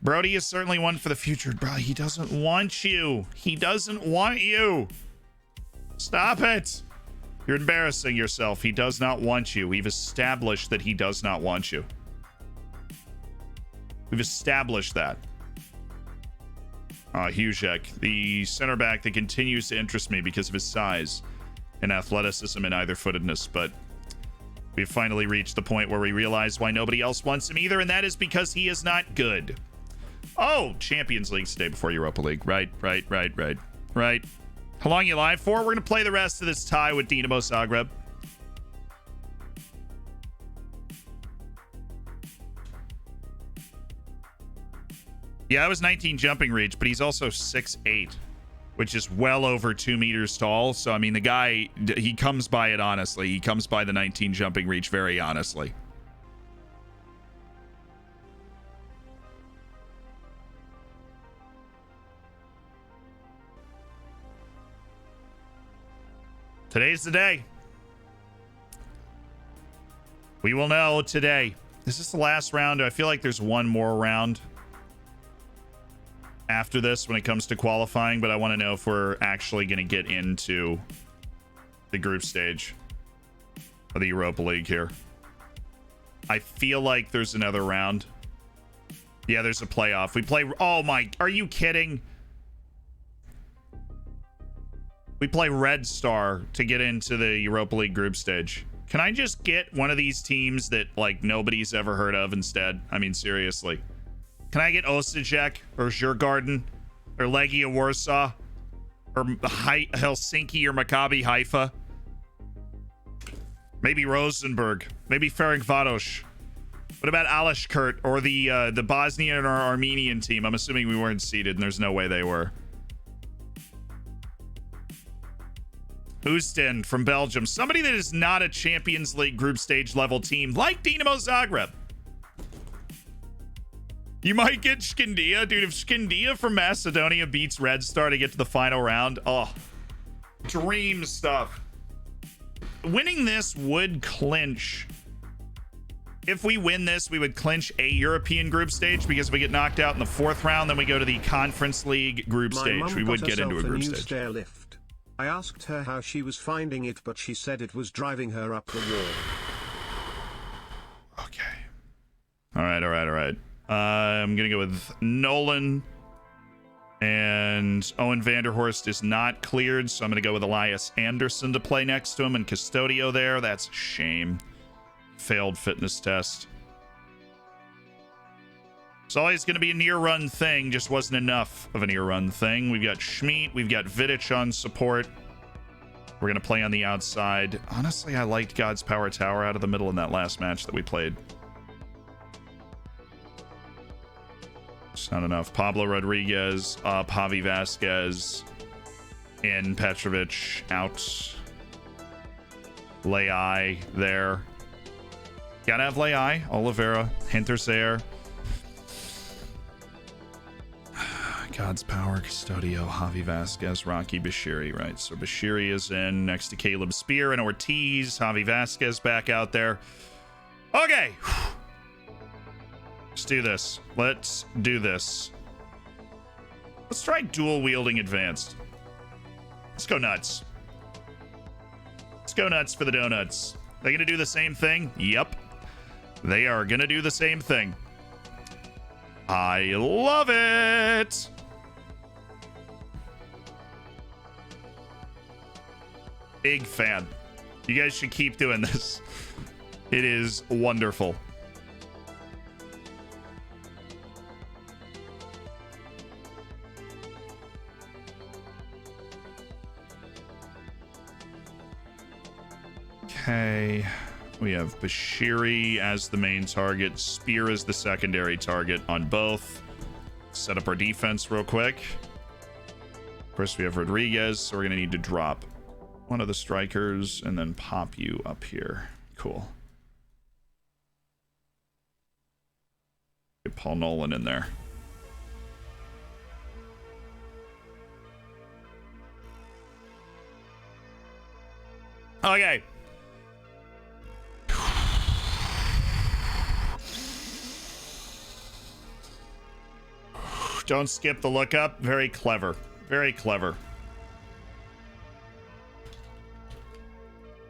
Brody is certainly one for the future. Bro, he doesn't want you. He doesn't want you. Stop it. You're embarrassing yourself. He does not want you. We've established that he does not want you. We've established that. Hujek, the center back that continues to interest me because of his size and athleticism and either-footedness, but we've finally reached the point where we realize why nobody else wants him either, and that is because he is not good. Oh, Champions League today before Europa League. Right. How long you live for? We're going to play the rest of this tie with Dinamo Zagreb. Yeah, it was 19 jumping reach, but he's also 6'8", which is well over 2 meters tall. So, I mean, the guy, he comes by it honestly. He comes by the 19 jumping reach very honestly. Today's the day. We will know today. Is this the last round? I feel like there's one more round after this when it comes to qualifying, but I want to know if we're actually going to get into the group stage of the Europa League here. I feel like there's another round. Yeah, there's a playoff. We play... Oh my... Are you kidding? We play Red Star to get into the Europa League group stage. Can I just get one of these teams that, like, nobody's ever heard of instead? I mean, seriously. Can I get Osijek or Djurgården or Legia Warsaw or Helsinki or Maccabi Haifa? Maybe Rosenborg. Maybe Ferencváros. What about Alashkert or the Bosnian or Armenian team? I'm assuming we weren't seeded, and there's no way they were. Houston from Belgium. Somebody that is not a Champions League group stage level team like Dinamo Zagreb. You might get Skandia. Dude, if Skandia from Macedonia beats Red Star to get to the final round, oh, dream stuff. Winning this would clinch. If we win this, we would clinch a European group stage, because if we get knocked out in the 4th round, then we go to the Conference League group stage. We would get into a group stage. Stairlift. I asked her how she was finding it, but she said it was driving her up the wall. Okay. All right. I'm going to go with Nolan. And Owen Vanderhorst is not cleared, so I'm going to go with Elias Anderson to play next to him and Custodio there. That's a shame. Failed fitness test. It's always going to be a near-run thing. Just wasn't enough of a near-run thing. We've got Schmid. We've got Vidic on support. We're going to play on the outside. Honestly, I liked God's Power Tower out of the middle in that last match that we played. It's not enough. Pablo Rodriguez up. Javi Vasquez in. Petrovic out. Leai there. Gotta have Leai. Oliveira. Hinter's there. God's Power, Custodio, Javi Vasquez, Rocky Bashiri, right? So Bashiri is in next to Caleb Spear and Ortiz. Javi Vasquez back out there. Okay. Let's do this. Let's do this. Let's try dual wielding advanced. Let's go nuts. Let's go nuts for the donuts. They gonna do the same thing? Yep. They are gonna do the same thing. I love it. Big fan. You guys should keep doing this. It is wonderful. Okay. We have Bashiri as the main target. Spear as the secondary target on both. Set up our defense real quick. First, we have Rodriguez, so we're going to need to drop one of the strikers and then pop you up here. Cool. Get Paul Nolan in there. Okay. Don't skip the lookup. Very clever. Very clever.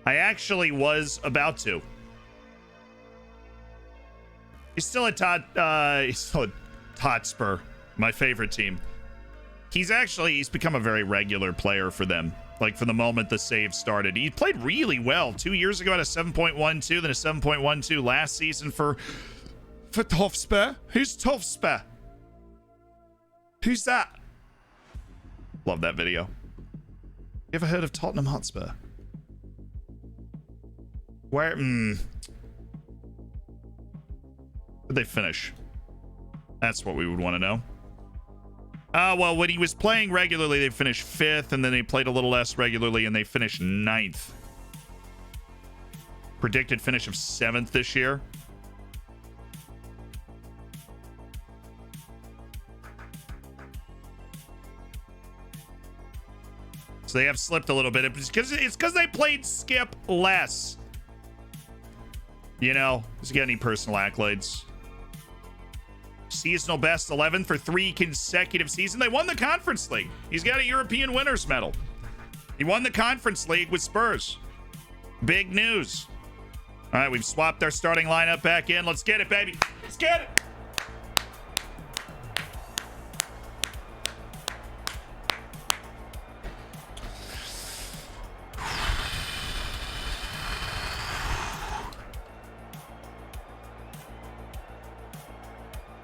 I actually was about to. He's still at Hotspur, my favorite team. He's become a very regular player for them. Like, from the moment the save started. He played really well 2 years ago at a 7.12, then a 7.12 last season for Hotspur. Who's Hotspur? Who's that? Love that video. You ever heard of Tottenham Hotspur? Where? Where'd they finish? That's what we would want to know. Well, when he was playing regularly, they finished 5th, and then they played a little less regularly, and they finished 9th. Predicted finish of 7th this year. So they have slipped a little bit. It's because they played Skip less. You know, does he get any personal accolades? Seasonal best 11 for 3 consecutive seasons. They won the Conference League. He's got a European winners medal. He won the Conference League with Spurs. Big news. All right, we've swapped our starting lineup back in. Let's get it, baby. Let's get it.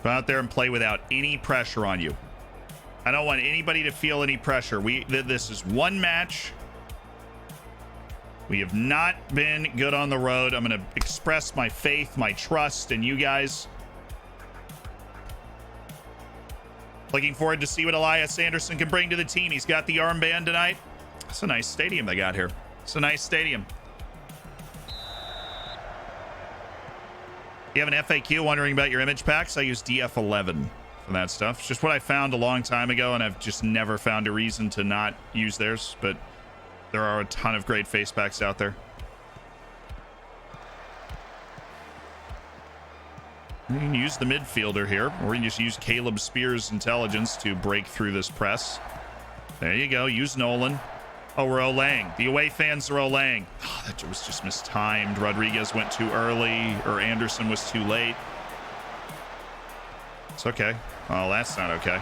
Go out there and play without any pressure on you. I don't want anybody to feel any pressure. This is one match. We have not been good on the road. I'm going to express my faith, my trust in you guys. Looking forward to see what Elias Anderson can bring to the team. He's got the armband tonight. It's a nice stadium they got here. It's a nice stadium. You have an FAQ wondering about your image packs? I use DF11 for that stuff. It's just what I found a long time ago, and I've just never found a reason to not use theirs, but there are a ton of great face packs out there. You can use the midfielder here, or you can just use Caleb Spears' intelligence to break through this press. There you go. Use Nolan. Oh, we're Olaying. The away fans are Olaying. Oh, that was just mistimed. Rodriguez went too early, or Anderson was too late. It's okay. Oh, that's not okay.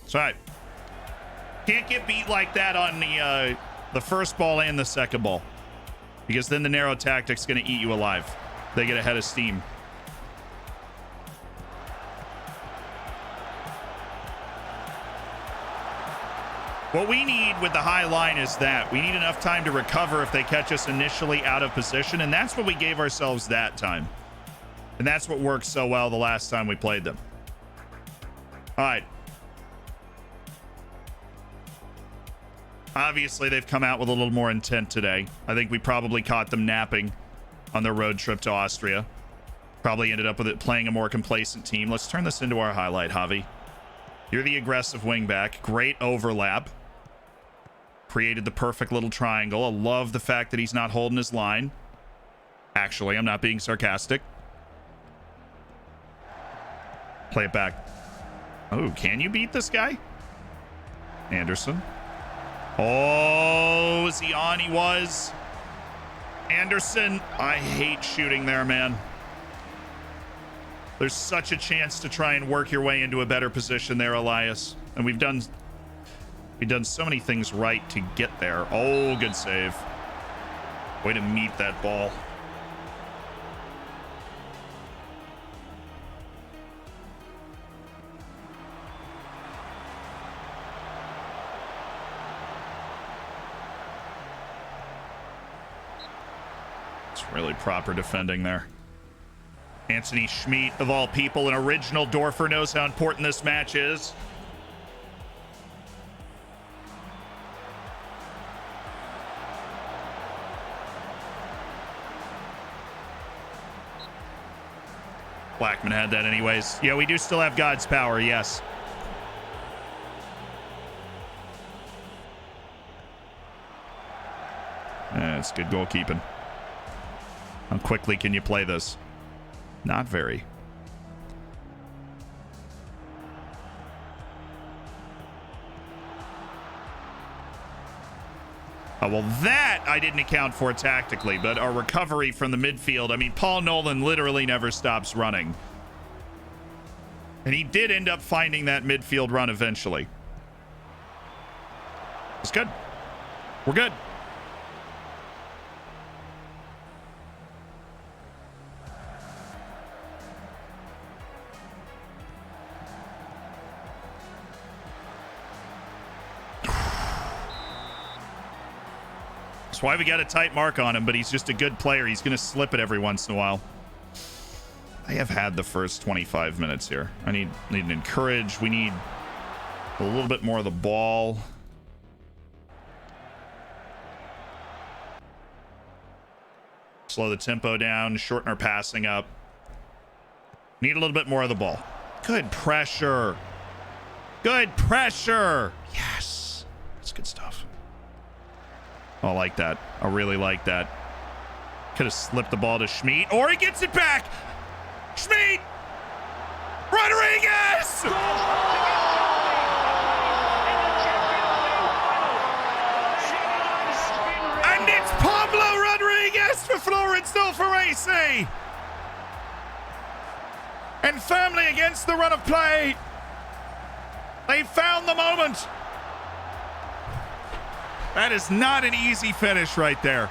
It's all right. Can't get beat like that on the first ball and the second ball, because then the narrow tactic's going to eat you alive. They get ahead of steam. What we need with the high line is that we need enough time to recover if they catch us initially out of position, and that's what we gave ourselves that time. And that's what worked so well the last time we played them. All right. Obviously, they've come out with a little more intent today. I think we probably caught them napping on their road trip to Austria. Probably ended up with it playing a more complacent team. Let's turn this into our highlight, Javi. You're the aggressive wingback. Great overlap. Created the perfect little triangle. I love the fact that he's not holding his line. Actually, I'm not being sarcastic. Play it back. Oh, can you beat this guy? Anderson. Oh, is he on? He was. Anderson. I hate shooting there, man. There's such a chance to try and work your way into a better position there, Elias. And we've done so many things right to get there. Oh, good save. Way to meet that ball. It's really proper defending there. Anthony Schmidt, of all people, an original Dorfer, knows how important this match is. Blackman had that anyways. Yeah, we do still have God's power, yes. That's good goalkeeping. How quickly can you play this? Not very. Oh, well, that I didn't account for tactically, but our recovery from the midfield, I mean, Paul Nolan literally never stops running. And he did end up finding that midfield run eventually. It's good. We're good. That's why we got a tight mark on him, but he's just a good player. He's going to slip it every once in a while. I have had the first 25 minutes here. I need an encourage. We need a little bit more of the ball. Slow the tempo down, shorten our passing up. Need a little bit more of the ball. Good pressure. Good pressure. Yes. That's good stuff. I like that. I really like that. Could have slipped the ball to Schmid, or he gets it back. Schmid! Rodriguez! And it's Pablo Rodriguez for Florence Dolfarace. And firmly against the run of play. They found the moment. That is not an easy finish right there.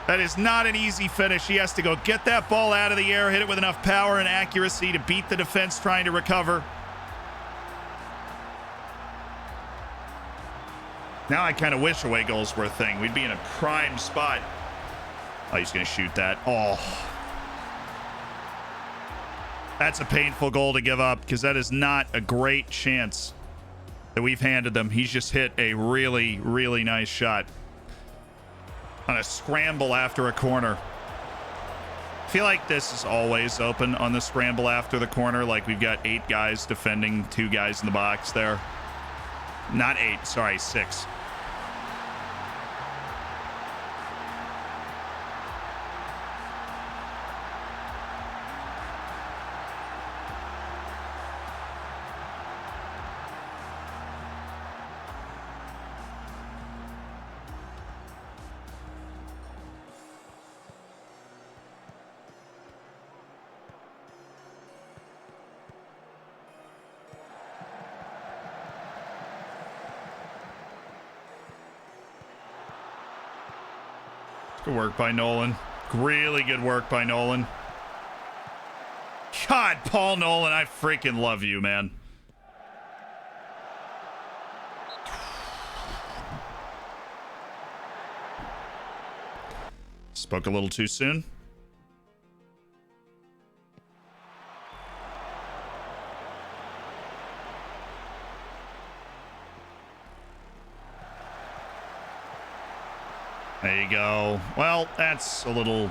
That is not an easy finish. He has to go get that ball out of the air, hit it with enough power and accuracy to beat the defense trying to recover. Now I kind of wish away goals were a thing. We'd be in a prime spot. Oh, he's going to shoot that. Oh. That's a painful goal to give up because that is not a great chance that we've handed them. He's just hit a really, really nice shot on a scramble after a corner. I feel like this is always open on the scramble after the corner. Like we've got 8 guys defending 2 guys in the box there. Not 8, sorry, 6. Good work by Nolan. Really good work by Nolan. God, Paul Nolan, I freaking love you, man. Spoke a little too soon. There you go. Well, that's a little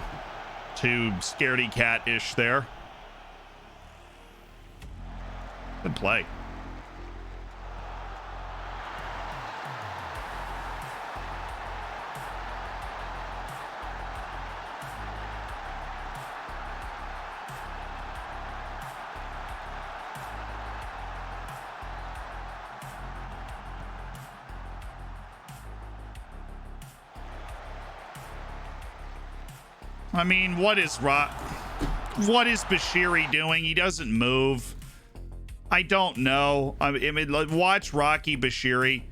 too scaredy cat-ish there. Good play. I mean, what is Bashiri doing? He doesn't move. I don't know. I mean, watch Rocky Bashiri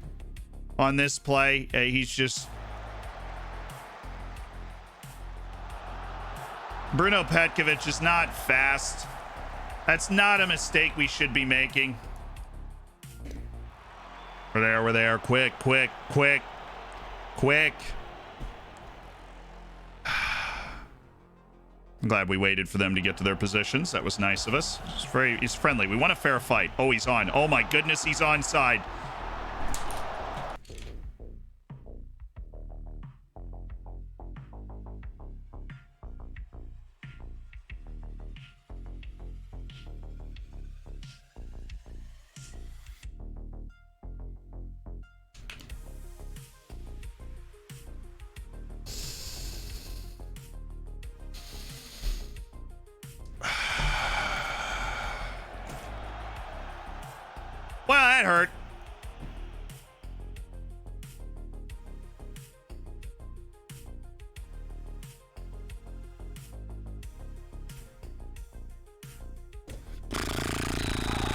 on this play. He's just... Bruno Petkovic is not fast. That's not a mistake we should be making. We're there. Quick. I'm glad we waited for them to get to their positions. That was nice of us. He's friendly. We want a fair fight. Oh, he's on. Oh my goodness, he's onside. Well, that hurt.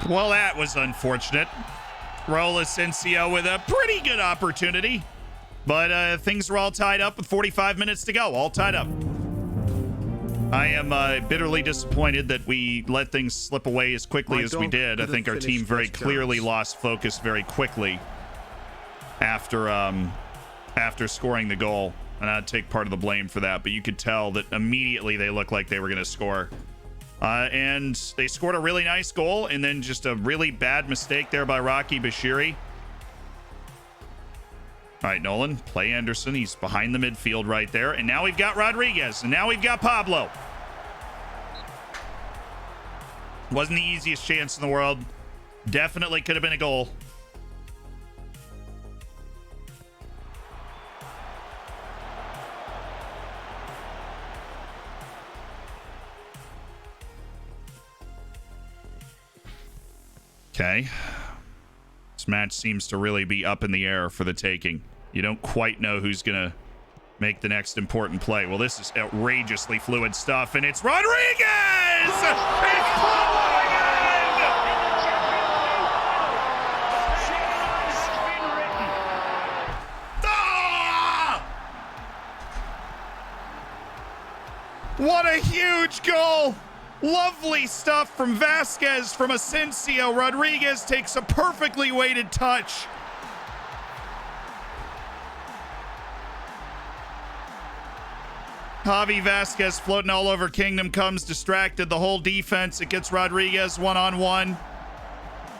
Well, that was unfortunate. Raul Asensio with a pretty good opportunity. But things were all tied up with 45 minutes to go. All tied up. I am bitterly disappointed that we let things slip away as quickly as we did. I think our team very clearly lost focus very quickly after scoring the goal. And I'd take part of the blame for that. But you could tell that immediately they looked like they were going to score. And they scored a really nice goal, and then just a really bad mistake there by Rocky Bashiri. All right, Nolan, play Anderson. He's behind the midfield right there. And now we've got Rodriguez, and now we've got Pablo. Wasn't the easiest chance in the world. Definitely could have been a goal. Okay. This match seems to really be up in the air for the taking. You don't quite know who's going to make the next important play. Well, this is outrageously fluid stuff, and it's Rodriguez! It's Pablo again! Ah! What a huge goal! Lovely stuff from Vasquez, from Asensio. Rodriguez takes a perfectly weighted touch. Javi Vasquez floating all over Kingdom comes distracted. The whole defense. It gets Rodriguez one-on-one.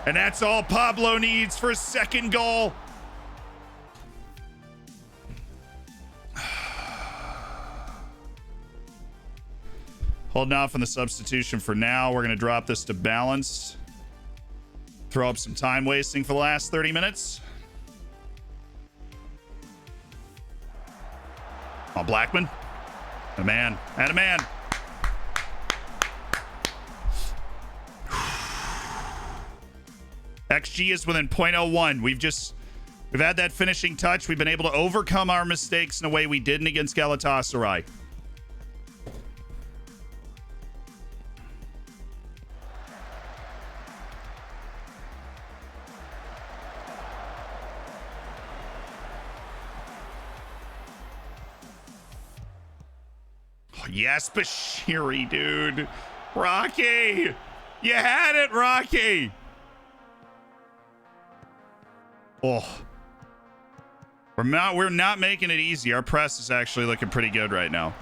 And that's all Pablo needs for his second goal. Holding off on the substitution for now. We're going to drop this to balanced. Throw up some time wasting for the last 30 minutes. Oh, Blackman. A man. And a man. XG is within 0.01. We've had that finishing touch. We've been able to overcome our mistakes in a way we didn't against Galatasaray. Yes, Bashiri, dude. Rocky! You had it, Rocky! Oh. We're not making it easy. Our press is actually looking pretty good right now.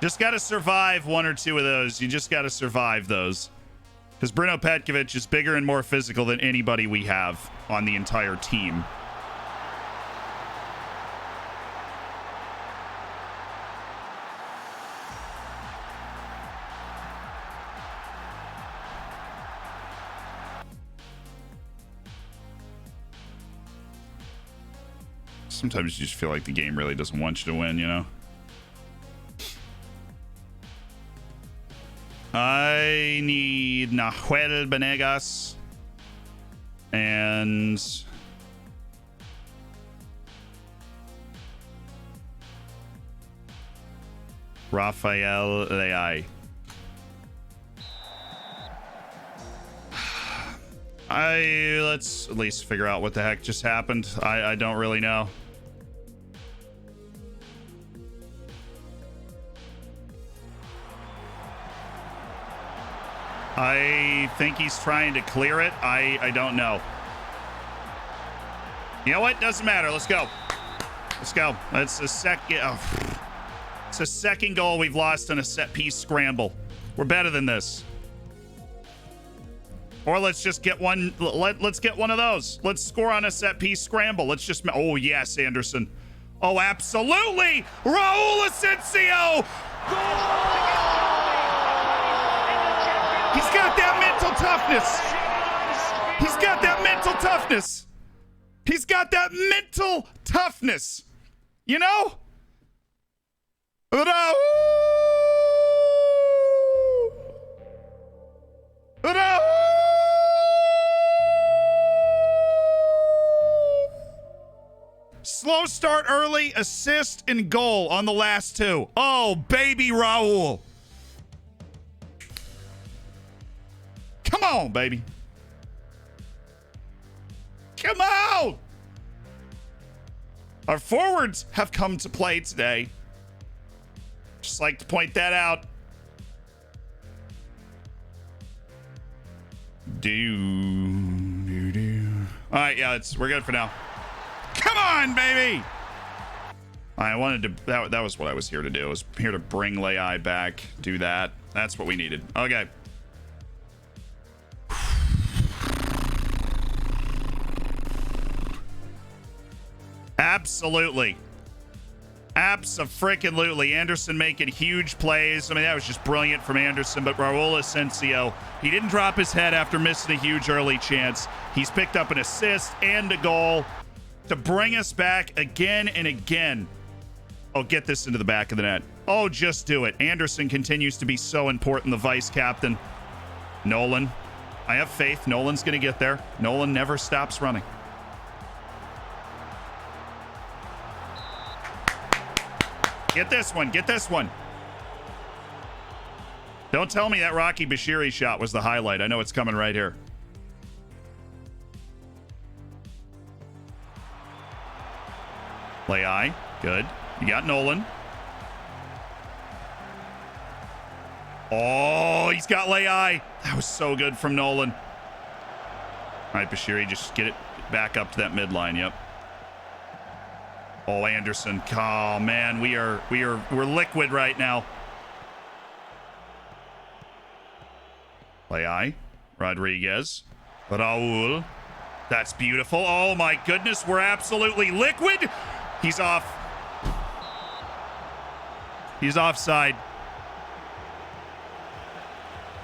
Just got to survive one or two of those. You just got to survive those. Because Bruno Petkovic is bigger and more physical than anybody we have on the entire team. Sometimes you just feel like the game really doesn't want you to win, you know? I need Nahuel Benegas and Rafael Leay. Let's at least figure out what the heck just happened. I don't really know. I think he's trying to clear it. I don't know. You know what? Doesn't matter. Let's go. Let's go. It's a second. Oh. It's a second goal we've lost on a set piece scramble. We're better than this. Or let's just get one. Let's get one of those. Let's score on a set piece scramble. Let's just. Oh yes, Anderson. Oh, absolutely. Raul Asensio. He's got that mental toughness. He's got that mental toughness. He's got that mental toughness. You know? Slow start early, assist, and goal on the last two. Oh, baby Raul. Come on, baby. Come on. Our forwards have come to play today. Just like to point that out. All right, yeah, we're good for now. Come on, baby. I wanted to, that was what I was here to do. I was here to bring Lei back, do that. That's what we needed. Okay. Absolutely. Abso-freaking-lutely. Anderson making huge plays. I mean, that was just brilliant from Anderson, but Raul Asensio, he didn't drop his head after missing a huge early chance. He's picked up an assist and a goal to bring us back again and again. Oh, get this into the back of the net. Oh, just do it. Anderson continues to be so important, the vice captain. Nolan, I have faith. Nolan's going to get there. Nolan never stops running. Get this one. Get this one. Don't tell me that Rocky Bashiri shot was the highlight. I know it's coming right here. Lei. Good. You got Nolan. Oh, he's got Lei. That was so good from Nolan. All right, Bashiri, just get it back up to that midline. Yep. Oh, Anderson. Oh, man, we're liquid right now. Lei, Rodriguez, Raul. That's beautiful. Oh, my goodness, we're absolutely liquid. He's off. He's offside.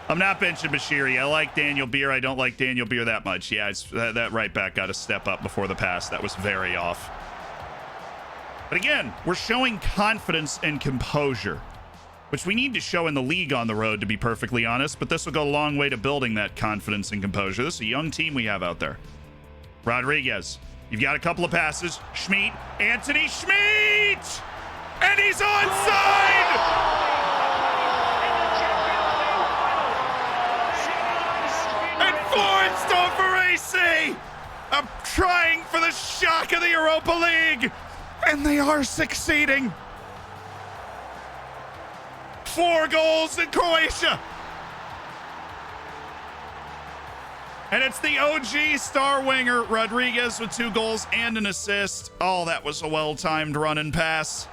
I'm not benching Bashiri. I like Daniel Beer. I don't like Daniel Beer that much. Yeah, that right back got to step up before the pass. That was very off. But again, we're showing confidence and composure, which we need to show in the league on the road, to be perfectly honest. But this will go a long way to building that confidence and composure. This is a young team we have out there. Rodriguez, you've got a couple of passes. Schmidt, Anthony Schmidt! And he's onside! And Florence AC are trying for the shock of the Europa League. And they are succeeding. 4 goals in Croatia. And it's the OG star winger, Rodriguez, with 2 goals and an assist. Oh, that was a well-timed run and pass.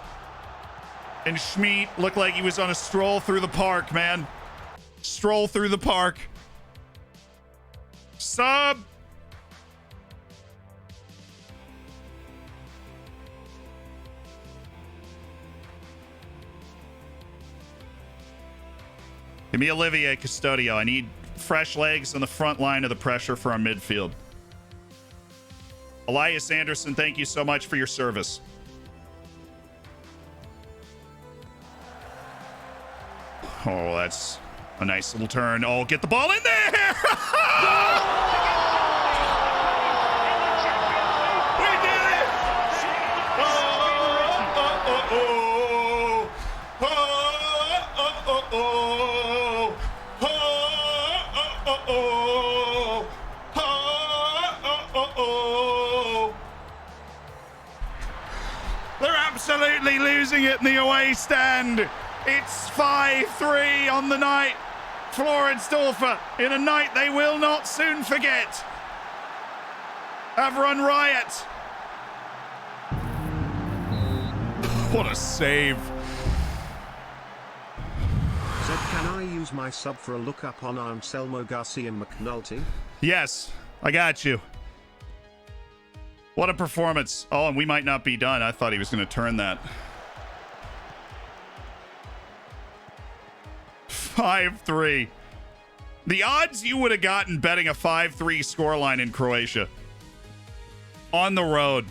And Schmidt looked like he was on a stroll through the park, man. Stroll through the park. Sub. Give me Olivier Custodio. I need fresh legs on the front line of the pressure for our midfield. Elias Anderson, thank you so much for your service. Oh, that's a nice little turn. Oh, get the ball in there! We did it! They're absolutely losing it in the away stand. It's 5-3 on the night. Florensdorfer, in a night they will not soon forget, have run riot. What a save. Zed, can I use my sub for a look-up on Anselmo Garcia McNulty? Yes, I got you. What a performance. Oh, and we might not be done. I thought he was going to turn that. 5-3. The odds you would have gotten betting a 5-3 scoreline in Croatia on the road.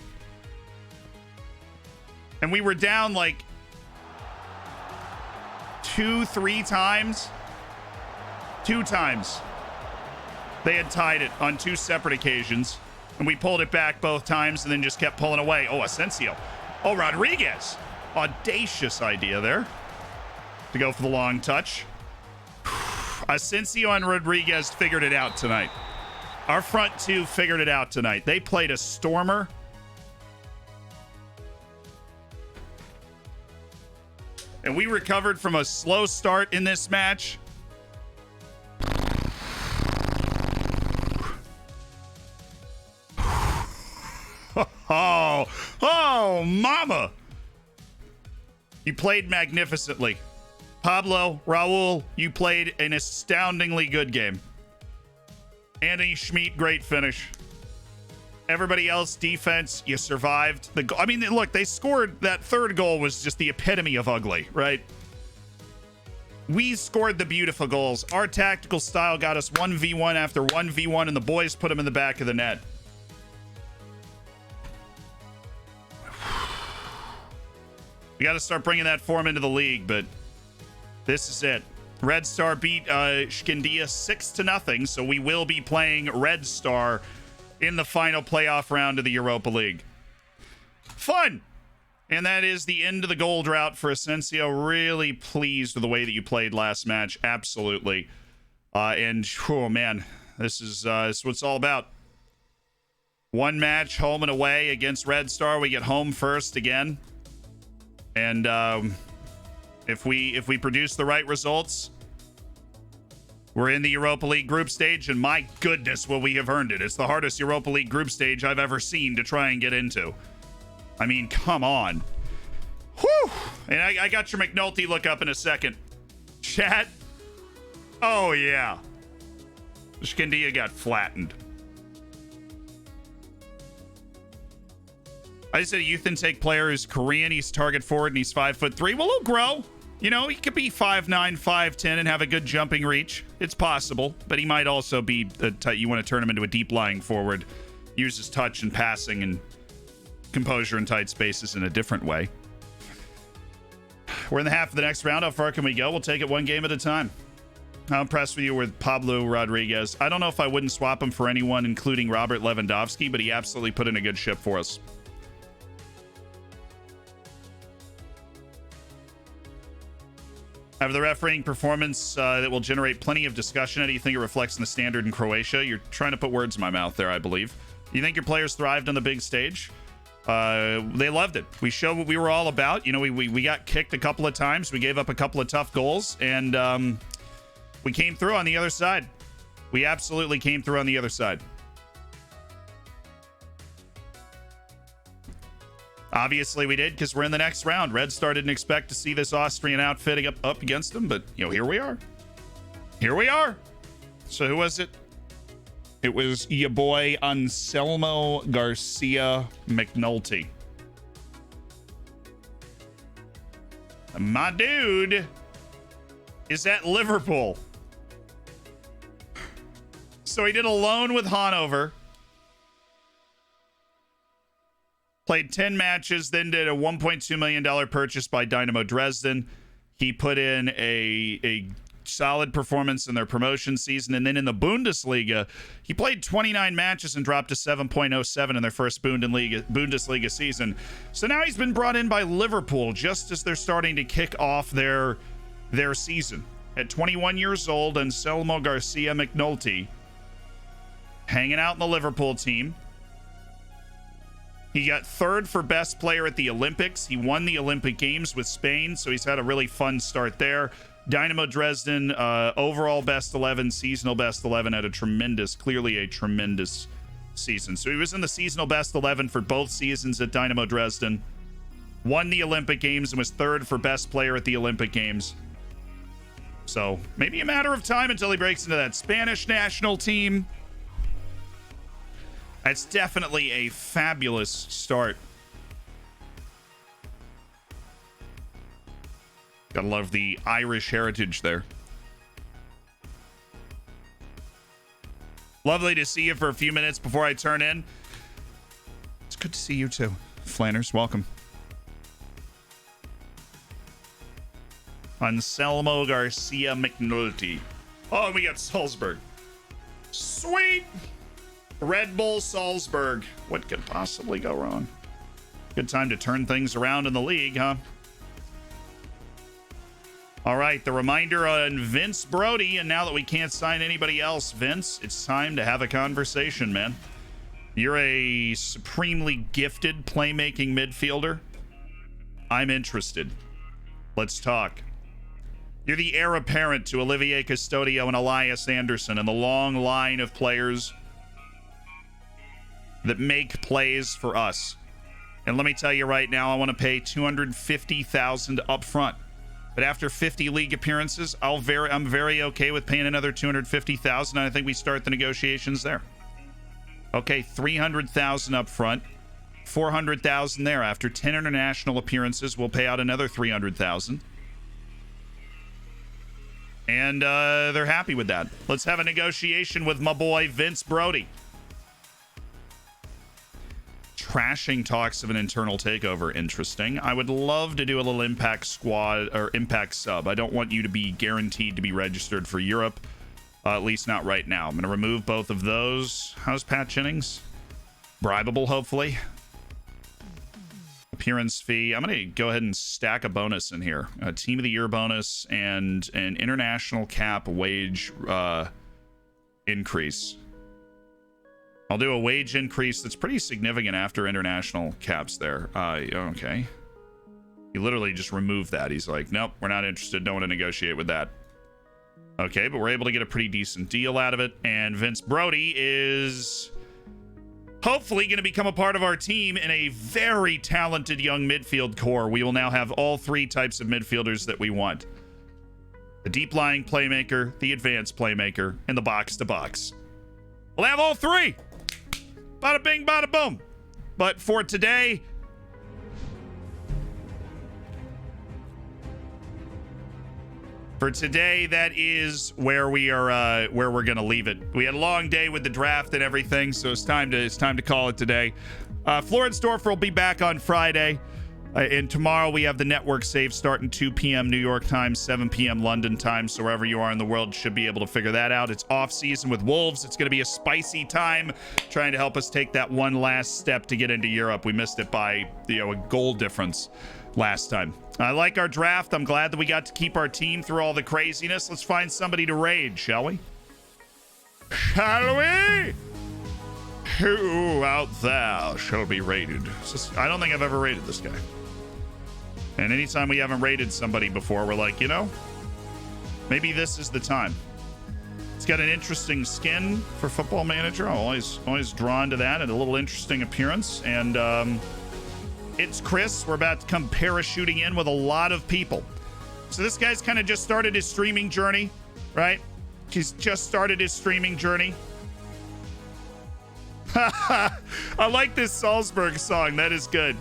And we were down like 2-3 times. 2 times. They had tied it on 2 separate occasions. And we pulled it back both times and then just kept pulling away. Oh, Asensio. Oh, Rodriguez. Audacious idea there to go for the long touch. Asensio and Rodriguez figured it out tonight. Our front two figured it out tonight. They played a stormer. And we recovered from a slow start in this match. Oh, mama. You played magnificently. Pablo, Raul, you played an astoundingly good game. Anthony Schmidt, great finish. Everybody else, defense, you survived. I mean, look, they scored. That third goal was just the epitome of ugly, right? We scored the beautiful goals. Our tactical style got us 1v1 after 1v1, and the boys put them in the back of the net. We got to start bringing that form into the league, but this is it. Red Star beat Shkindia 6-0, so we will be playing Red Star in the final playoff round of the Europa League. Fun! And that is the end of the gold drought for Asensio. Really pleased with the way that you played last match. Absolutely. And, oh man, this is what it's all about. One match, home and away against Red Star. We get home first again. And if we produce the right results, we're in the Europa League group stage, and my goodness, will we have earned it. It's the hardest Europa League group stage I've ever seen to try and get into. I mean, come on. Whew! And I got your McNulty look up in a second. Chat? Oh, yeah. Shkindia got flattened. I just said a youth intake player who's Korean. He's target forward and he's 5'3". Well, he'll grow. You know, he could be 5'9", 5'10", and have a good jumping reach. It's possible, but he might also be the type you want to turn him into a deep lying forward. Use his touch and passing and composure in tight spaces in a different way. We're in the half of the next round. How far can we go? We'll take it one game at a time. How impressed with you with Pablo Rodriguez? I don't know if I wouldn't swap him for anyone, including Robert Lewandowski, but he absolutely put in a good ship for us. Have the refereeing performance that will generate plenty of discussion. How do you think it reflects in the standard in Croatia? You're trying to put words in my mouth there, I believe. You think your players thrived on the big stage? They loved it. We showed what we were all about. You know, we got kicked a couple of times. We gave up a couple of tough goals, and we came through on the other side. We absolutely came through on the other side. Obviously, we did because we're in the next round. Red Star didn't expect to see this Austrian outfit up against them, but, you know, here we are. Here we are. So who was it? It was your boy Anselmo Garcia McNulty. My dude is at Liverpool. So he did a loan with Hanover. Played 10 matches, then did a $1.2 million purchase by Dynamo Dresden. He put in a solid performance in their promotion season. And then in the Bundesliga, he played 29 matches and dropped to 7.07 in their first Bundesliga season. So now he's been brought in by Liverpool just as they're starting to kick off their season. At 21 years old, Anselmo Garcia McNulty hanging out in the Liverpool team. He got third for best player at the Olympics. He won the Olympic Games with Spain, so he's had a really fun start there. Dynamo Dresden, overall best 11, seasonal best 11, had clearly a tremendous season. So he was in the seasonal best 11 for both seasons at Dynamo Dresden. Won the Olympic Games and was third for best player at the Olympic Games. So maybe a matter of time until he breaks into that Spanish national team. That's definitely a fabulous start. Gotta love the Irish heritage there. Lovely to see you for a few minutes before I turn in. It's good to see you too. Flanners, welcome. Anselmo Garcia McNulty. Oh, and we got Salzburg. Sweet! Red Bull Salzburg. What could possibly go wrong? Good time to turn things around in the league, huh? All right, the reminder on Vince Brody, and now that we can't sign anybody else, Vince, it's time to have a conversation, man. You're a supremely gifted playmaking midfielder. I'm interested. Let's talk. You're the heir apparent to Olivier Custodio and Elias Anderson and the long line of players that make plays for us. And let me tell you right now, I want to pay $250,000 up front. But after 50 league appearances, I'm very okay with paying another $250,000. And I think we start the negotiations there. Okay, $300,000 up front, $400,000 there. After 10 international appearances, we'll pay out another $300,000. And they're happy with that. Let's have a negotiation with my boy Vince Brody. Trashing talks of an internal takeover. Interesting. I would love to do a little impact squad or impact sub. I don't want you to be guaranteed to be registered for Europe. At least not right now. I'm going to remove both of those. How's Pat Jennings? Bribable, hopefully. Appearance fee. I'm going to go ahead and stack a bonus in here. A Team of the Year bonus and an international cap wage increase. I'll do a wage increase that's pretty significant after international caps there. Okay. He literally just removed that. He's like, nope, we're not interested. Don't want to negotiate with that. Okay, but we're able to get a pretty decent deal out of it. And Vince Brody is hopefully going to become a part of our team in a very talented young midfield core. We will now have all three types of midfielders that we want. The deep-lying playmaker, the advanced playmaker, and the box-to-box. We'll have all three. Bada bing, bada boom. But for today, that is where we are, where we're gonna leave it. We had a long day with the draft and everything, so it's time to call it today. Floridsdorfer will be back on Friday, and tomorrow we have the network save starting 2 p.m. New York time, 7 p.m. London time. So wherever you are in the world, should be able to figure that out. It's off season with Wolves. It's going to be a spicy time, trying to help us take that one last step to get into Europe. We missed it by a goal difference last time. I like our draft. I'm glad that we got to keep our team through all the craziness. Let's find somebody to raid, shall we? Shall we? Who out there shall be raided? I don't think I've ever raided this guy. And anytime we haven't raided somebody before, we're like, maybe this is the time. It's got an interesting skin for Football Manager. I'm always drawn to that, and a little interesting appearance. And it's Chris. We're about to come parachuting in with a lot of people. So this guy's kind of just started his streaming journey, right? He's just started his streaming journey. I like this Salzburg song. That is good.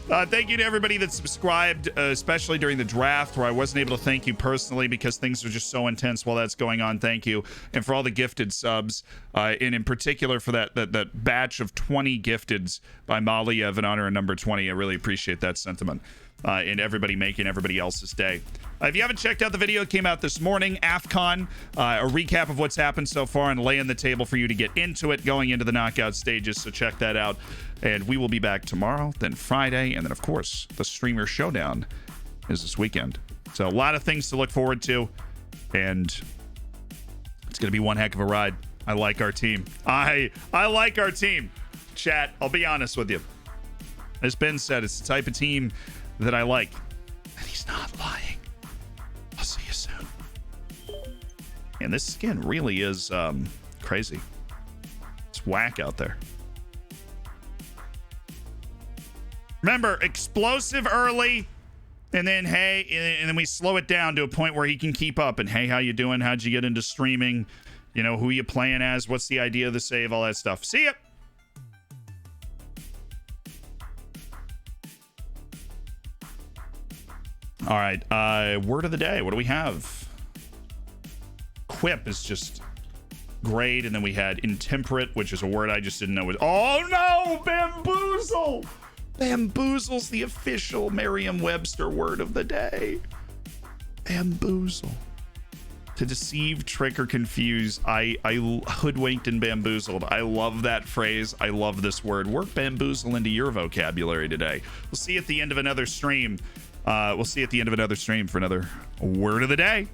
Thank you to everybody that subscribed, especially during the draft, where I wasn't able to thank you personally because things are just so intense while that's going on. Thank you. And for all the gifted subs, and in particular for that batch of 20 gifteds by Maliev in honor of number 20. I really appreciate that sentiment. And everybody making everybody else's day. If you haven't checked out the video that came out this morning, AFCON, a recap of what's happened so far and laying the table for you to get into it, going into the knockout stages, so check that out. And we will be back tomorrow, then Friday, and then, of course, the Streamer Showdown is this weekend. So a lot of things to look forward to, and it's going to be one heck of a ride. I like our team. I like our team. Chat, I'll be honest with you. As Ben said, it's the type of team that I like. And he's not lying. I'll see you soon. And this skin really is crazy. It's whack out there. Remember, explosive early, and then and then we slow it down to a point where he can keep up. And hey, how you doing? How'd you get into streaming? Who you playing as? What's the idea of the save? All that stuff. See ya. All right, word of the day. What do we have? Quip is just great, and then we had intemperate, which is a word I just didn't know was. Oh no, bamboozle! Bamboozle's the official Merriam-Webster word of the day. Bamboozle. To deceive, trick, or confuse. I hoodwinked and bamboozled. I love that phrase. I love this word. Work bamboozle into your vocabulary today. We'll see you at the end of another stream. For another word of the day.